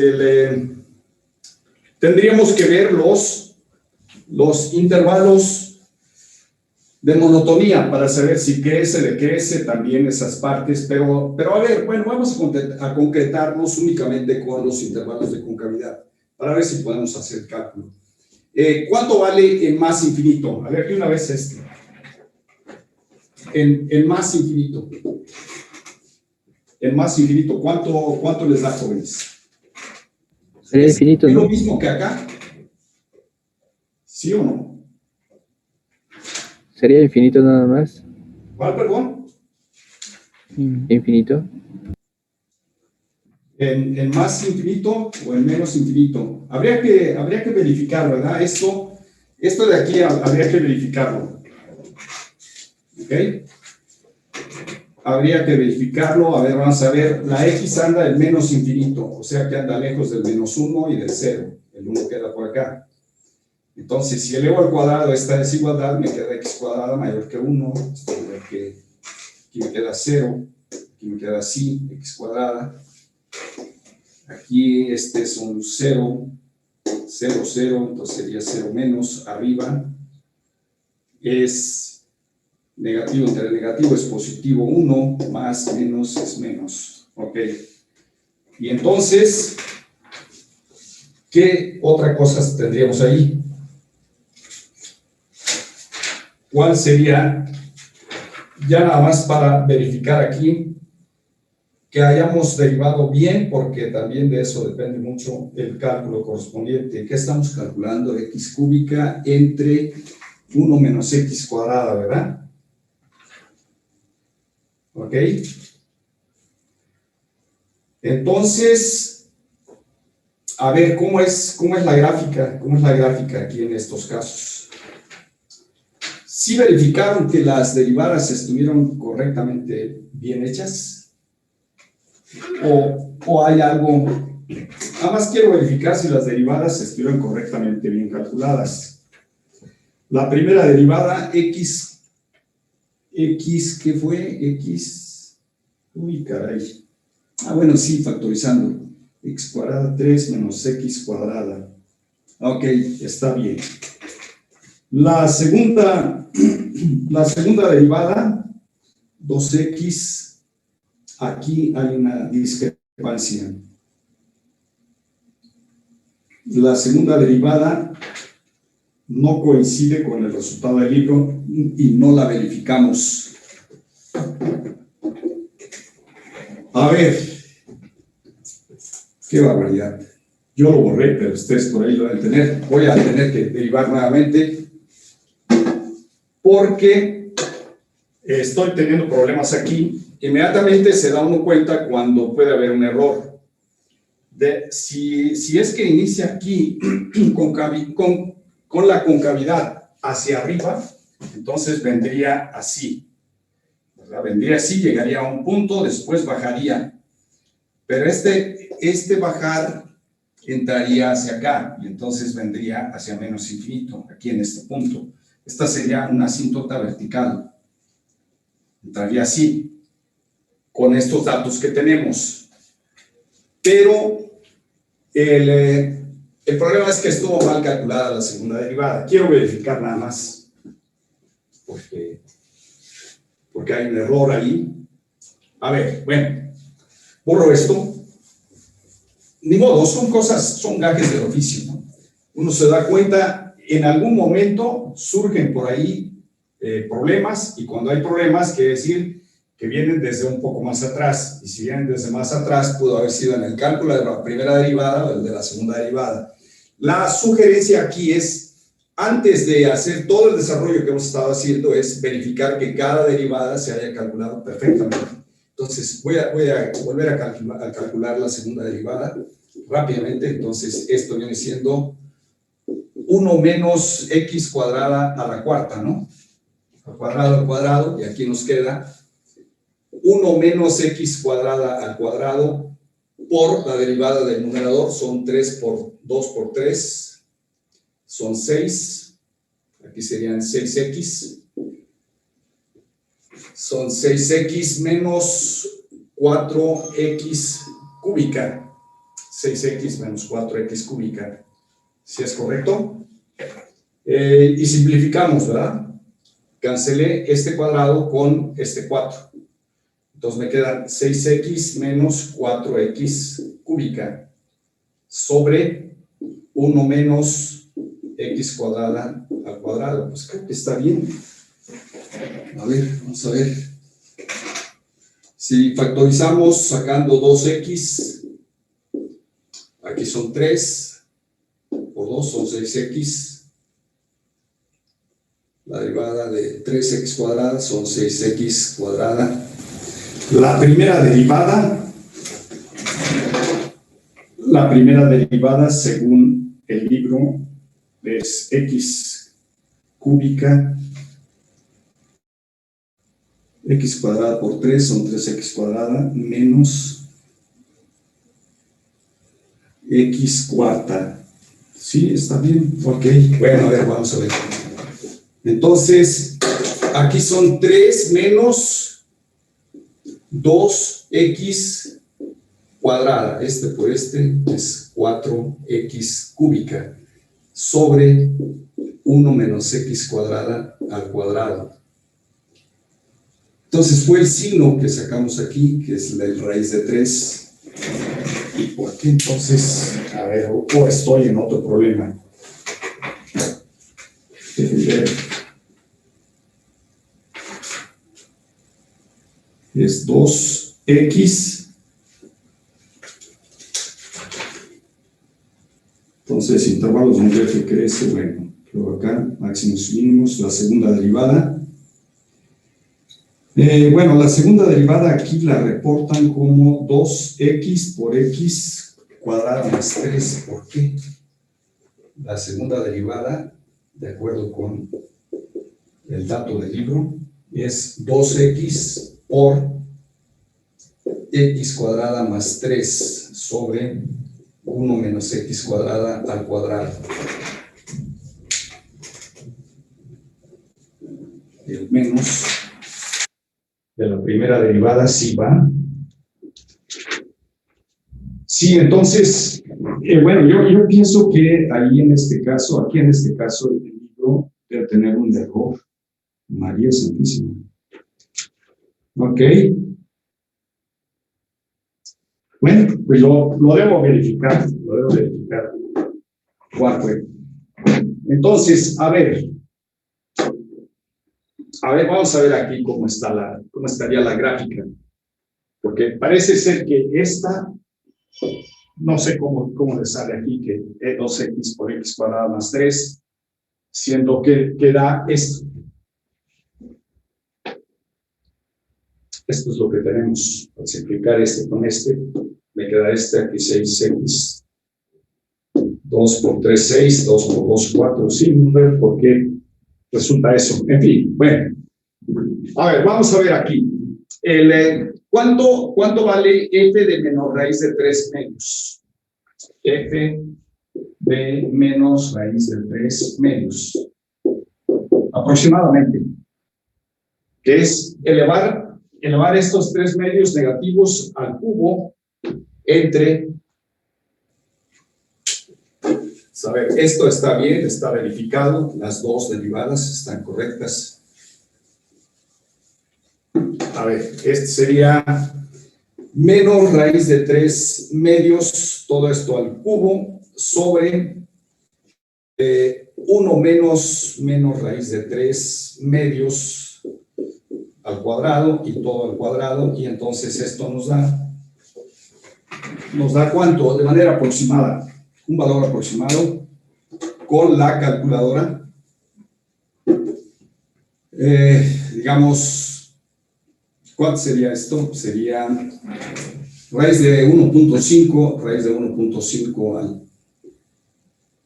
tendríamos que ver los intervalos de monotonía para saber si crece, decrece también esas partes, pero a ver, bueno, vamos a concretarnos únicamente con los intervalos de concavidad para ver si podemos hacer cálculo. ¿Cuánto vale el más infinito? A ver, de una vez este. El más infinito. El más infinito, ¿cuánto les da, jóvenes? Sería infinito, ¿Es ¿no? lo mismo que acá? ¿Sí o no? Sería infinito nada más. ¿Cuál, perdón? Infinito. ¿En más infinito o en menos infinito? Habría que verificar, ¿verdad? Esto de aquí habría que verificarlo. ¿Ok? Habría que verificarlo. A ver, vamos a ver. La x anda en menos infinito, o sea que anda lejos del menos 1 y del 0. El 1 queda por acá. Entonces, si elevo al cuadrado esta desigualdad, me queda x cuadrada mayor que 1. Esto que aquí me queda 0. Aquí me queda así, x cuadrada. Aquí este es un 0, 0, 0, entonces sería 0 menos. Arriba es negativo entre negativo, es positivo 1, más menos es menos. Ok. Y entonces, ¿qué otra cosa tendríamos ahí? ¿Cuál sería? Ya nada más para verificar aquí que hayamos derivado bien, porque también de eso depende mucho el cálculo correspondiente. ¿Qué estamos calculando? X cúbica entre 1 menos x cuadrada, ¿verdad? ¿Ok? Entonces, A ver, ¿cómo es la gráfica? ¿Cómo es la gráfica aquí en estos casos? ¿Sí verificaron que las derivadas estuvieron correctamente bien hechas? ¿O hay algo? Nada más quiero verificar si las derivadas estuvieron correctamente bien calculadas. La primera derivada, x, ¿qué fue? X, uy, caray. Bueno, sí, factorizando. X cuadrada 3 menos x cuadrada. Ok, está bien. La segunda derivada, 2x, aquí hay una discrepancia. La segunda derivada no coincide con el resultado del libro y no la verificamos. A ver, qué barbaridad. Yo lo borré, pero ustedes por ahí lo deben tener. Voy a tener que derivar nuevamente porque estoy teniendo problemas aquí. Inmediatamente se da uno cuenta cuando puede haber un error. Si es que inicia aquí con la concavidad hacia arriba, entonces vendría así. ¿Verdad? Vendría así, llegaría a un punto, después bajaría. Pero este bajar entraría hacia acá y entonces vendría hacia menos infinito, aquí en este punto. Esta sería una asíntota vertical. Entraría así, con estos datos que tenemos. Pero el problema es que estuvo mal calculada la segunda derivada. Quiero verificar nada más, porque hay un error ahí. A ver, bueno, borro esto. Ni modo, son gajes del oficio, ¿no? Uno se da cuenta, en algún momento surgen por ahí problemas, y cuando hay problemas quiere decir que vienen desde un poco más atrás, y si vienen desde más atrás pudo haber sido en el cálculo de la primera derivada o el de la segunda derivada. La sugerencia aquí es, antes de hacer todo el desarrollo que hemos estado haciendo, es verificar que cada derivada se haya calculado perfectamente. Entonces voy a volver a calcular la segunda derivada rápidamente. Entonces esto viene siendo 1 menos x cuadrada a la cuarta, ¿no? Al cuadrado, y aquí nos queda 1 menos x cuadrada al cuadrado por la derivada del numerador, son 3 por 2 por 3, son 6, aquí serían 6x, son 6x menos 4x cúbica, 6x menos 4x cúbica, ¿sí es correcto? Y simplificamos, ¿verdad? Cancelé este cuadrado con este 4. Entonces me quedan 6x menos 4x cúbica sobre 1 menos x cuadrada al cuadrado. Pues creo que está bien. A ver, vamos a ver. Si factorizamos sacando 2x, aquí son 3, por 2 son 6x. La derivada de 3x cuadrada son 6x cuadrada. La primera derivada según el libro es x cúbica, x cuadrada por 3 son 3x cuadrada menos x cuarta. ¿Sí? ¿Está bien? Ok, bueno, a ver, vamos a ver. Entonces, aquí son 3 menos 2x cuadrada, este por este es 4x cúbica, sobre 1 menos x cuadrada al cuadrado. Entonces fue el signo que sacamos aquí, que es la raíz de 3. ¿Y por qué entonces? A ver, o estoy en otro problema. Es 2x. Entonces, intervalos donde f crece, bueno, luego acá, máximos y mínimos, la segunda derivada. Bueno, la segunda derivada aquí la reportan como 2x por x cuadrada más 3, ¿por qué? La segunda derivada, de acuerdo con el dato del libro, es 2x por x cuadrada más 3 sobre 1 menos x cuadrada al cuadrado. El menos de la primera derivada sí va. Sí, entonces, bueno, yo pienso que ahí en este caso, aquí en este caso, el libro debe tener un error. María Santísima. Ok. Bueno, pues lo debo verificar, ¿Cuál fue? Entonces, a ver, vamos a ver aquí cómo estaría la gráfica. Porque parece ser que esta, no sé cómo le sale aquí, que es 2x por x cuadrada más 3, siendo que da esto. Esto es lo que tenemos. Al simplificar este con este, me queda este aquí 6x. 2 por 3, 6, 2 por 2, 4, 5, ¿por qué resulta eso? En fin, bueno. A ver, vamos a ver aquí. ¿Cuánto vale f de menos raíz de 3 medios? F de menos raíz de 3 medios. Aproximadamente. Que es elevar estos 3 medios negativos al cubo entre... A ver, esto está bien, está verificado, las dos derivadas están correctas. A ver, este sería menos raíz de 3 medios, todo esto al cubo, sobre 1 menos raíz de 3 medios al cuadrado y todo al cuadrado, y entonces esto nos da ¿cuánto? De manera aproximada. Un valor aproximado con la calculadora, digamos, ¿cuánto sería esto? Sería raíz de 1.5 al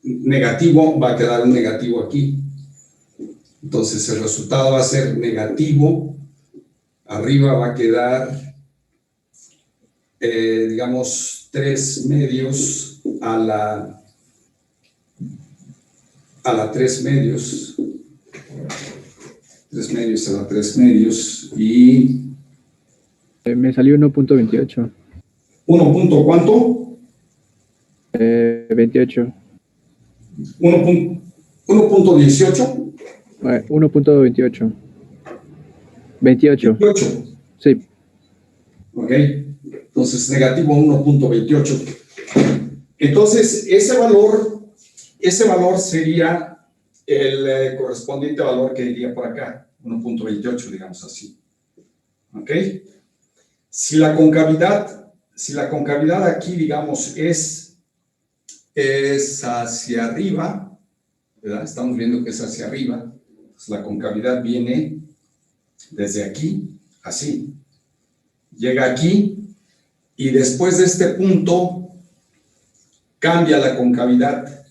negativo, va a quedar un negativo aquí, entonces el resultado va a ser negativo, arriba va a quedar, digamos, 3 medios a la 3 medios. 3 medios a la 3 medios y... Me salió 1.28. ¿1 punto cuánto? 28. 1.18. 1.28. 28. 28. Sí. Ok. Entonces, negativo 1.28. Entonces, ese valor sería el correspondiente valor que iría por acá, 1.28, digamos así. ¿Ok? Si la concavidad aquí, digamos, es hacia arriba, ¿verdad? Estamos viendo que es hacia arriba, entonces la concavidad viene desde aquí, así, llega aquí, y después de este punto, cambia la concavidad.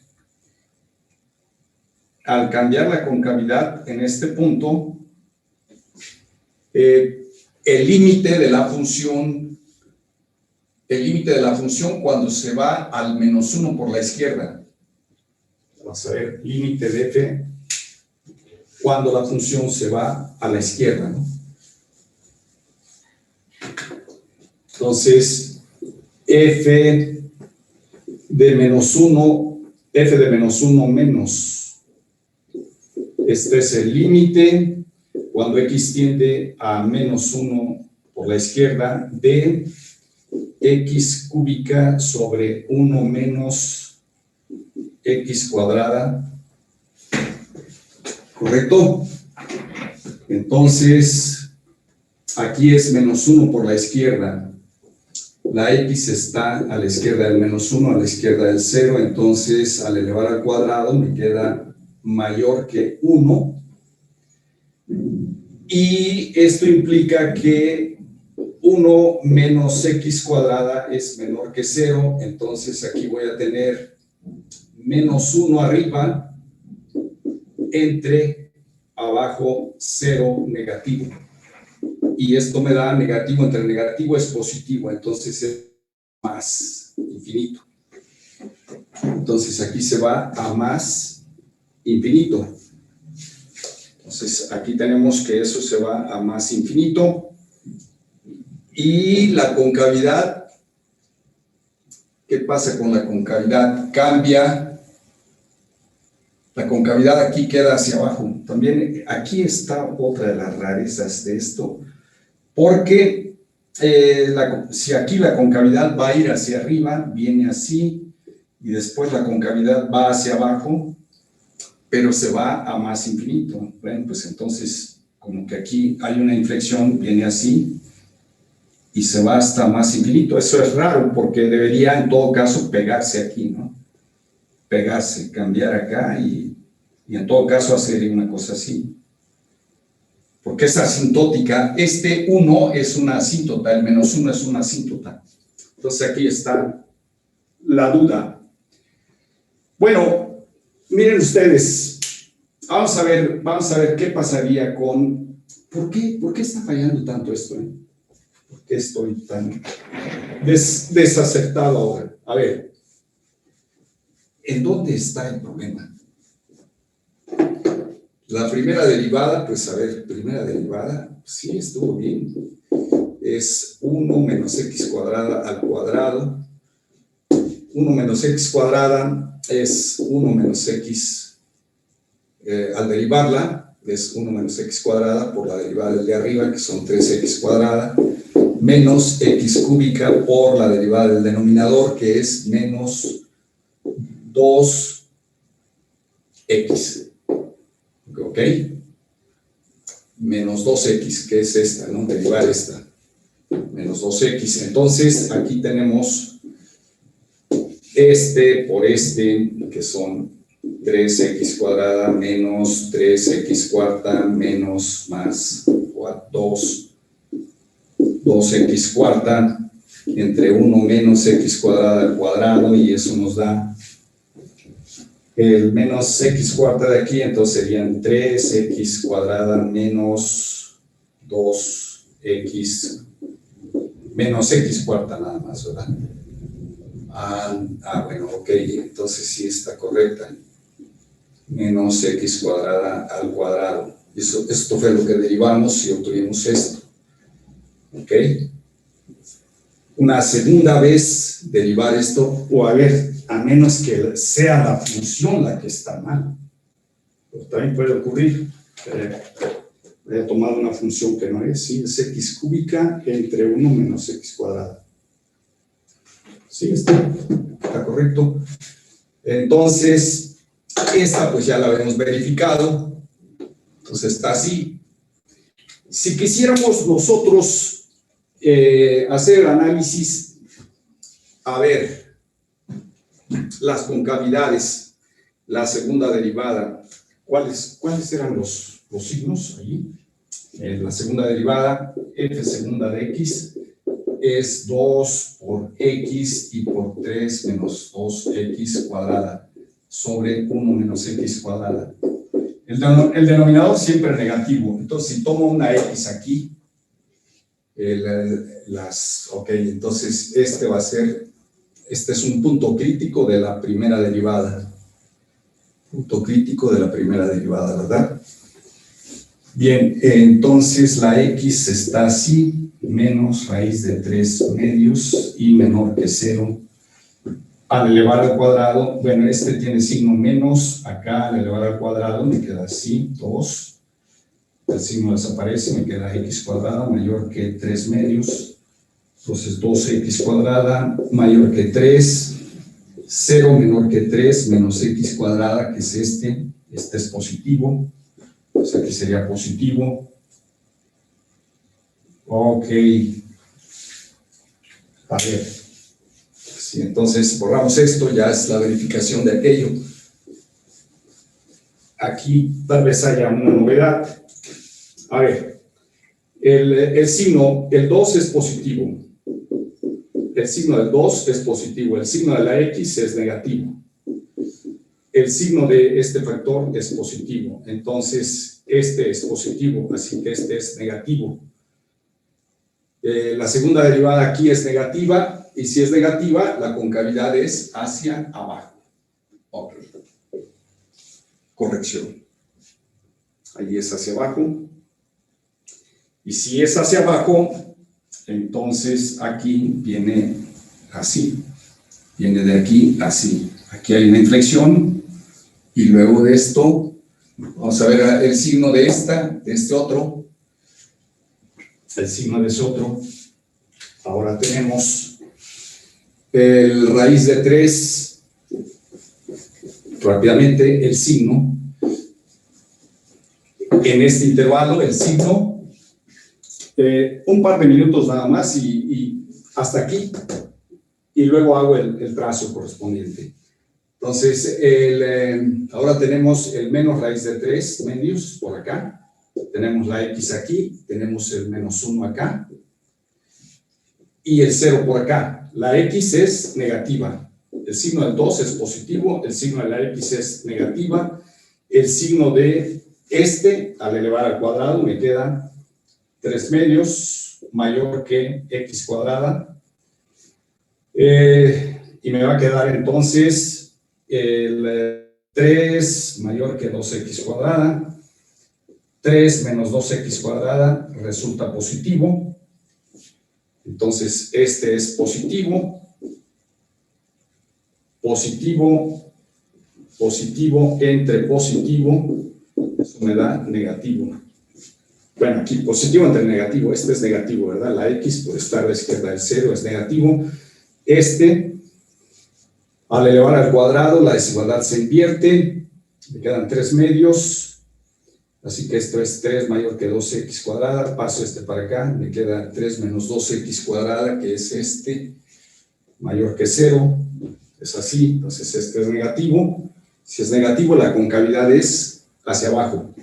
Al cambiar la concavidad en este punto, el límite de la función cuando se va al menos 1 por la izquierda. Vamos a ver, límite de f cuando la función se va a la izquierda, ¿no? Entonces, f de menos 1 menos. Este es el límite cuando x tiende a menos 1 por la izquierda de x cúbica sobre 1 menos x cuadrada. ¿Correcto? Entonces, aquí es menos 1 por la izquierda. La x está a la izquierda del menos 1, a la izquierda del 0, entonces al elevar al cuadrado me queda mayor que 1. Y esto implica que 1 menos x cuadrada es menor que 0, entonces aquí voy a tener menos 1 arriba, entre abajo 0 negativo. Y esto me da negativo entre negativo es positivo, entonces es más infinito. Entonces aquí se va a más infinito. Entonces aquí tenemos que eso se va a más infinito. Y la concavidad, ¿qué pasa con la concavidad? Cambia. La concavidad aquí queda hacia abajo. También aquí está otra de las rarezas de esto, porque si aquí la concavidad va a ir hacia arriba, viene así, y después la concavidad va hacia abajo, pero se va a más infinito. Bueno, pues entonces, como que aquí hay una inflexión, viene así, y se va hasta más infinito. Eso es raro, porque debería en todo caso pegarse aquí, ¿no? Pegarse, cambiar acá, y en todo caso hacer una cosa así. Porque es asintótica. Este 1 es una asíntota, el menos 1 es una asíntota. Entonces aquí está la duda. Bueno, miren ustedes, vamos a ver qué pasaría con... ¿Por qué está fallando tanto esto? ¿Por qué estoy tan desacertado ahora? A ver, ¿en dónde está el problema? La primera derivada, pues a ver, primera derivada, sí, estuvo bien. Es 1 menos x cuadrada al cuadrado. 1 menos x cuadrada es 1 menos x, al derivarla, es 1 menos x cuadrada por la derivada del de arriba, que son 3x cuadrada, menos x cúbica por la derivada del denominador, que es menos 2x. ¿Ok? Menos 2x, que es esta, ¿no? Derivar esta. Menos 2x. Entonces, aquí tenemos este por este, que son 3x cuadrada menos 3x cuarta menos más 2x cuarta entre 1 menos x cuadrada al cuadrado, y eso nos da el menos x cuarta de aquí, entonces serían 3x cuadrada menos 2x menos x cuarta nada más, ¿verdad? Bueno, ok, entonces sí está correcta. Menos x cuadrada al cuadrado. Esto fue lo que derivamos y obtuvimos esto. ¿Ok? Una segunda vez derivar esto, o a ver, a menos que sea la función la que está mal. Pero también puede ocurrir. He tomado una función que no es, sí, es x cúbica entre 1 menos x cuadrada. Sí, está correcto. Entonces, esta pues ya la habíamos verificado. Entonces está así. Si quisiéramos nosotros hacer el análisis, a ver, las concavidades, la segunda derivada, ¿cuáles eran los signos allí? La segunda derivada, f segunda de x, es 2 por x y por 3 menos 2x cuadrada sobre 1 menos x cuadrada. El denominador siempre es negativo, entonces si tomo una x aquí, ok, entonces este es un punto crítico de la primera derivada. Punto crítico de la primera derivada, ¿verdad? Bien, entonces la x está así, menos raíz de 3 medios y menor que 0. Al elevar al cuadrado, bueno, este tiene signo menos, acá al elevar al cuadrado me queda así, 2. El signo desaparece, me queda x cuadrada mayor que 3 medios. Entonces 2x cuadrada mayor que 3, 0 menor que 3 menos x cuadrada, que es este es positivo. O sea que sería positivo. Ok. A ver. Sí, entonces borramos esto, ya es la verificación de aquello. Aquí tal vez haya una novedad. A ver, El signo, el 2 es positivo. El signo del 2 es positivo. El signo de la X es negativo. El signo de este factor es positivo. Entonces, este es positivo, así que este es negativo. La segunda derivada aquí es negativa, y si es negativa, la concavidad es hacia abajo. Ok. Corrección. Ahí es hacia abajo. Y si es hacia abajo, entonces aquí viene así. Viene de aquí así. Aquí hay una inflexión. Y luego de esto, vamos a ver el signo de este otro. El signo de ese otro. Ahora tenemos el raíz de 3. Rápidamente, el signo. En este intervalo, el signo. Un par de minutos nada más y hasta aquí. Y luego hago el trazo correspondiente. Entonces, ahora tenemos el menos raíz de 3 medios por acá. Tenemos la X aquí, tenemos el menos 1 acá. Y el 0 por acá. La X es negativa. El signo del 2 es positivo, el signo de la X es negativa. El signo de al elevar al cuadrado, me queda 3 medios mayor que X cuadrada. Y me va a quedar entonces el 3 mayor que 2X cuadrada. 3 menos 2X cuadrada resulta positivo. Entonces, este es positivo. Positivo, positivo entre positivo. Eso me da negativo. Bueno, aquí positivo entre negativo. Este es negativo, ¿verdad? La X por estar a la izquierda del 0 es negativo. Al elevar al cuadrado, la desigualdad se invierte. Me quedan 3 medios. Así que esto es 3 mayor que 2X cuadrada. Paso para acá. Me queda 3 menos 2X cuadrada, que es mayor que 0. Es así. Entonces este es negativo. Si es negativo, la concavidad es hacia abajo.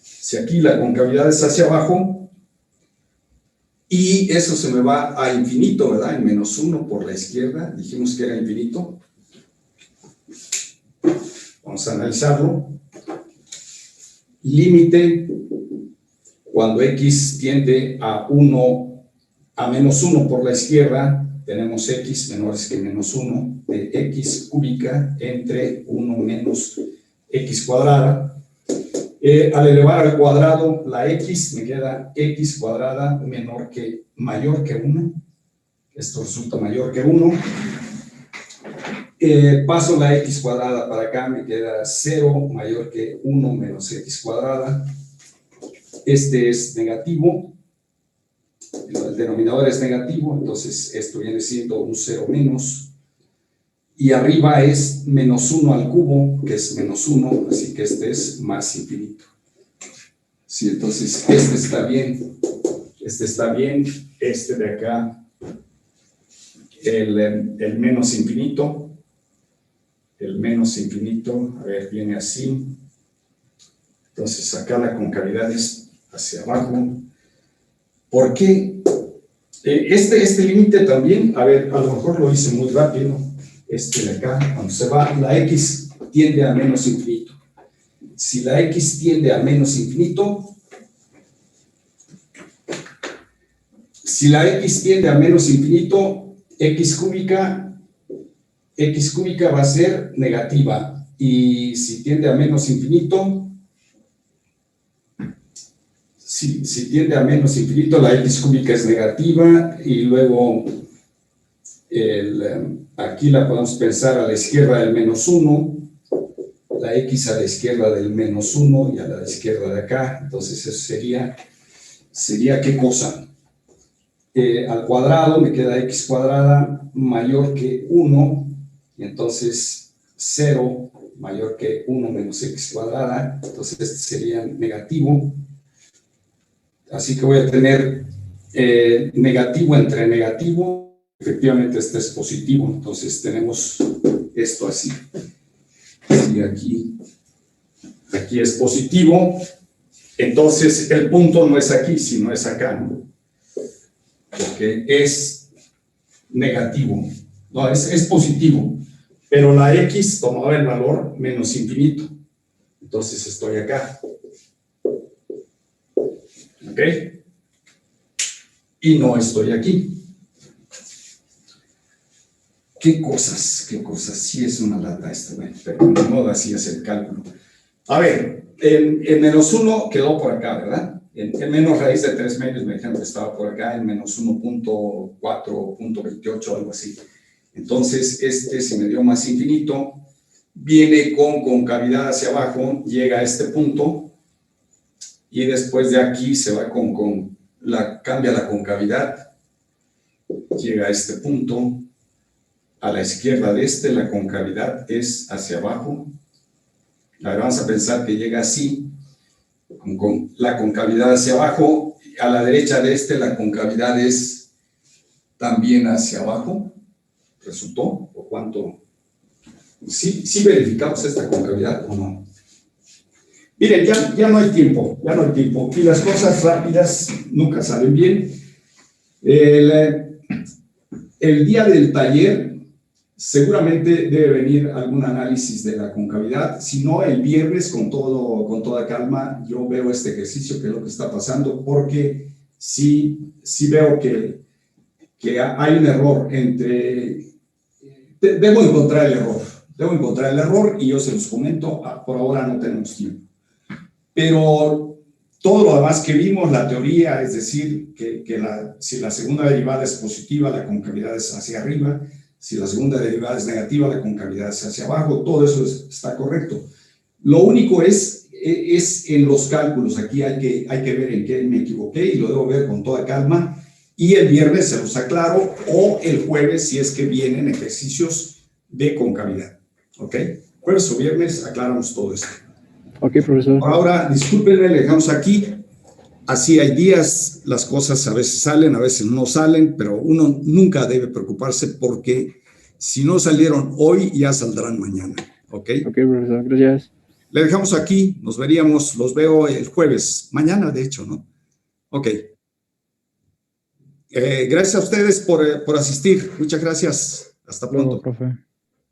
Si aquí la concavidad es hacia abajo, y eso se me va a infinito, ¿verdad? En menos 1 por la izquierda. Dijimos que era infinito. Vamos a analizarlo. Límite cuando X tiende a menos 1 por la izquierda, tenemos X menores que menos 1 de X cúbica entre 1 menos X cuadrada. Al elevar al cuadrado la X, me queda X cuadrada mayor que 1. Esto resulta mayor que 1. Paso la X cuadrada para acá, me queda 0 mayor que 1 menos X cuadrada. Este es negativo. El denominador es negativo, entonces esto viene siendo un 0 menos. Y arriba es menos 1 al cubo, que es menos 1, así que este es más infinito. Sí, entonces este está bien. Este está bien. Este de acá, el menos infinito. El menos infinito, a ver, viene así. Entonces acá la concavidad es hacia abajo. ¿Por qué? Este límite también, a ver, a lo mejor lo hice muy rápido. De acá, cuando se va, la X tiende a menos infinito. Si la X tiende a menos infinito, X cúbica va a ser negativa. Y si tiende a menos infinito, la X cúbica es negativa. Y luego aquí la podemos pensar a la izquierda del menos 1, la X a la izquierda del menos 1 y a la izquierda de acá. Entonces eso sería ¿qué cosa? Al cuadrado me queda X cuadrada mayor que 1, y entonces 0 mayor que 1 menos X cuadrada. Entonces este sería negativo. Así que voy a tener negativo entre negativo. Efectivamente este es positivo, entonces tenemos esto así. Sí, aquí es positivo, Entonces, el punto no es aquí, sino es acá, ¿no? Porque es negativo, no, es positivo, pero la X tomaba el valor menos infinito. Entonces estoy acá. ¿Ok? Y no estoy aquí. ¿Qué cosas? ¿Qué cosas? Sí es una lata esto, pero no así es el cálculo. A ver, el menos 1 quedó por acá, ¿verdad? El menos raíz de 3 medios, me dijeron que estaba por acá, el menos 1.4.28, algo así. Entonces, este se me dio más infinito, viene con concavidad hacia abajo, llega a este punto, y después de aquí se va cambia la concavidad, llega a este punto, a la izquierda de este la concavidad es hacia abajo. A ver, vamos a pensar que llega así, con la concavidad hacia abajo, a la derecha de este la concavidad es también hacia abajo, ¿resultó? ¿O cuánto? ¿Sí verificamos esta concavidad o no? Miren, ya no hay tiempo, y las cosas rápidas nunca salen bien. El día del taller seguramente debe venir algún análisis de la concavidad, si no el viernes con toda calma yo veo este ejercicio, que es lo que está pasando, porque sí veo que hay un error debo encontrar el error y yo se los comento, por ahora no tenemos tiempo. Pero todo lo demás que vimos, la teoría, es decir, si la segunda derivada es positiva, la concavidad es hacia arriba, si la segunda derivada es negativa, la concavidad es hacia abajo, todo eso está correcto. Lo único es en los cálculos, aquí hay que ver en qué me equivoqué y lo debo ver con toda calma, y el viernes se los aclaro, o el jueves si es que vienen ejercicios de concavidad, ¿ok? Jueves o viernes aclaramos todo esto. Ok, profesor. Ahora, discúlpenme, le dejamos aquí. Así hay días, las cosas a veces salen, a veces no salen, pero uno nunca debe preocuparse porque si no salieron hoy, ya saldrán mañana. ¿Ok? Ok, profesor, gracias. Le dejamos aquí, los veo el jueves, mañana de hecho, ¿no? Ok. Gracias a ustedes por asistir. Muchas gracias. Hasta pronto. Profe.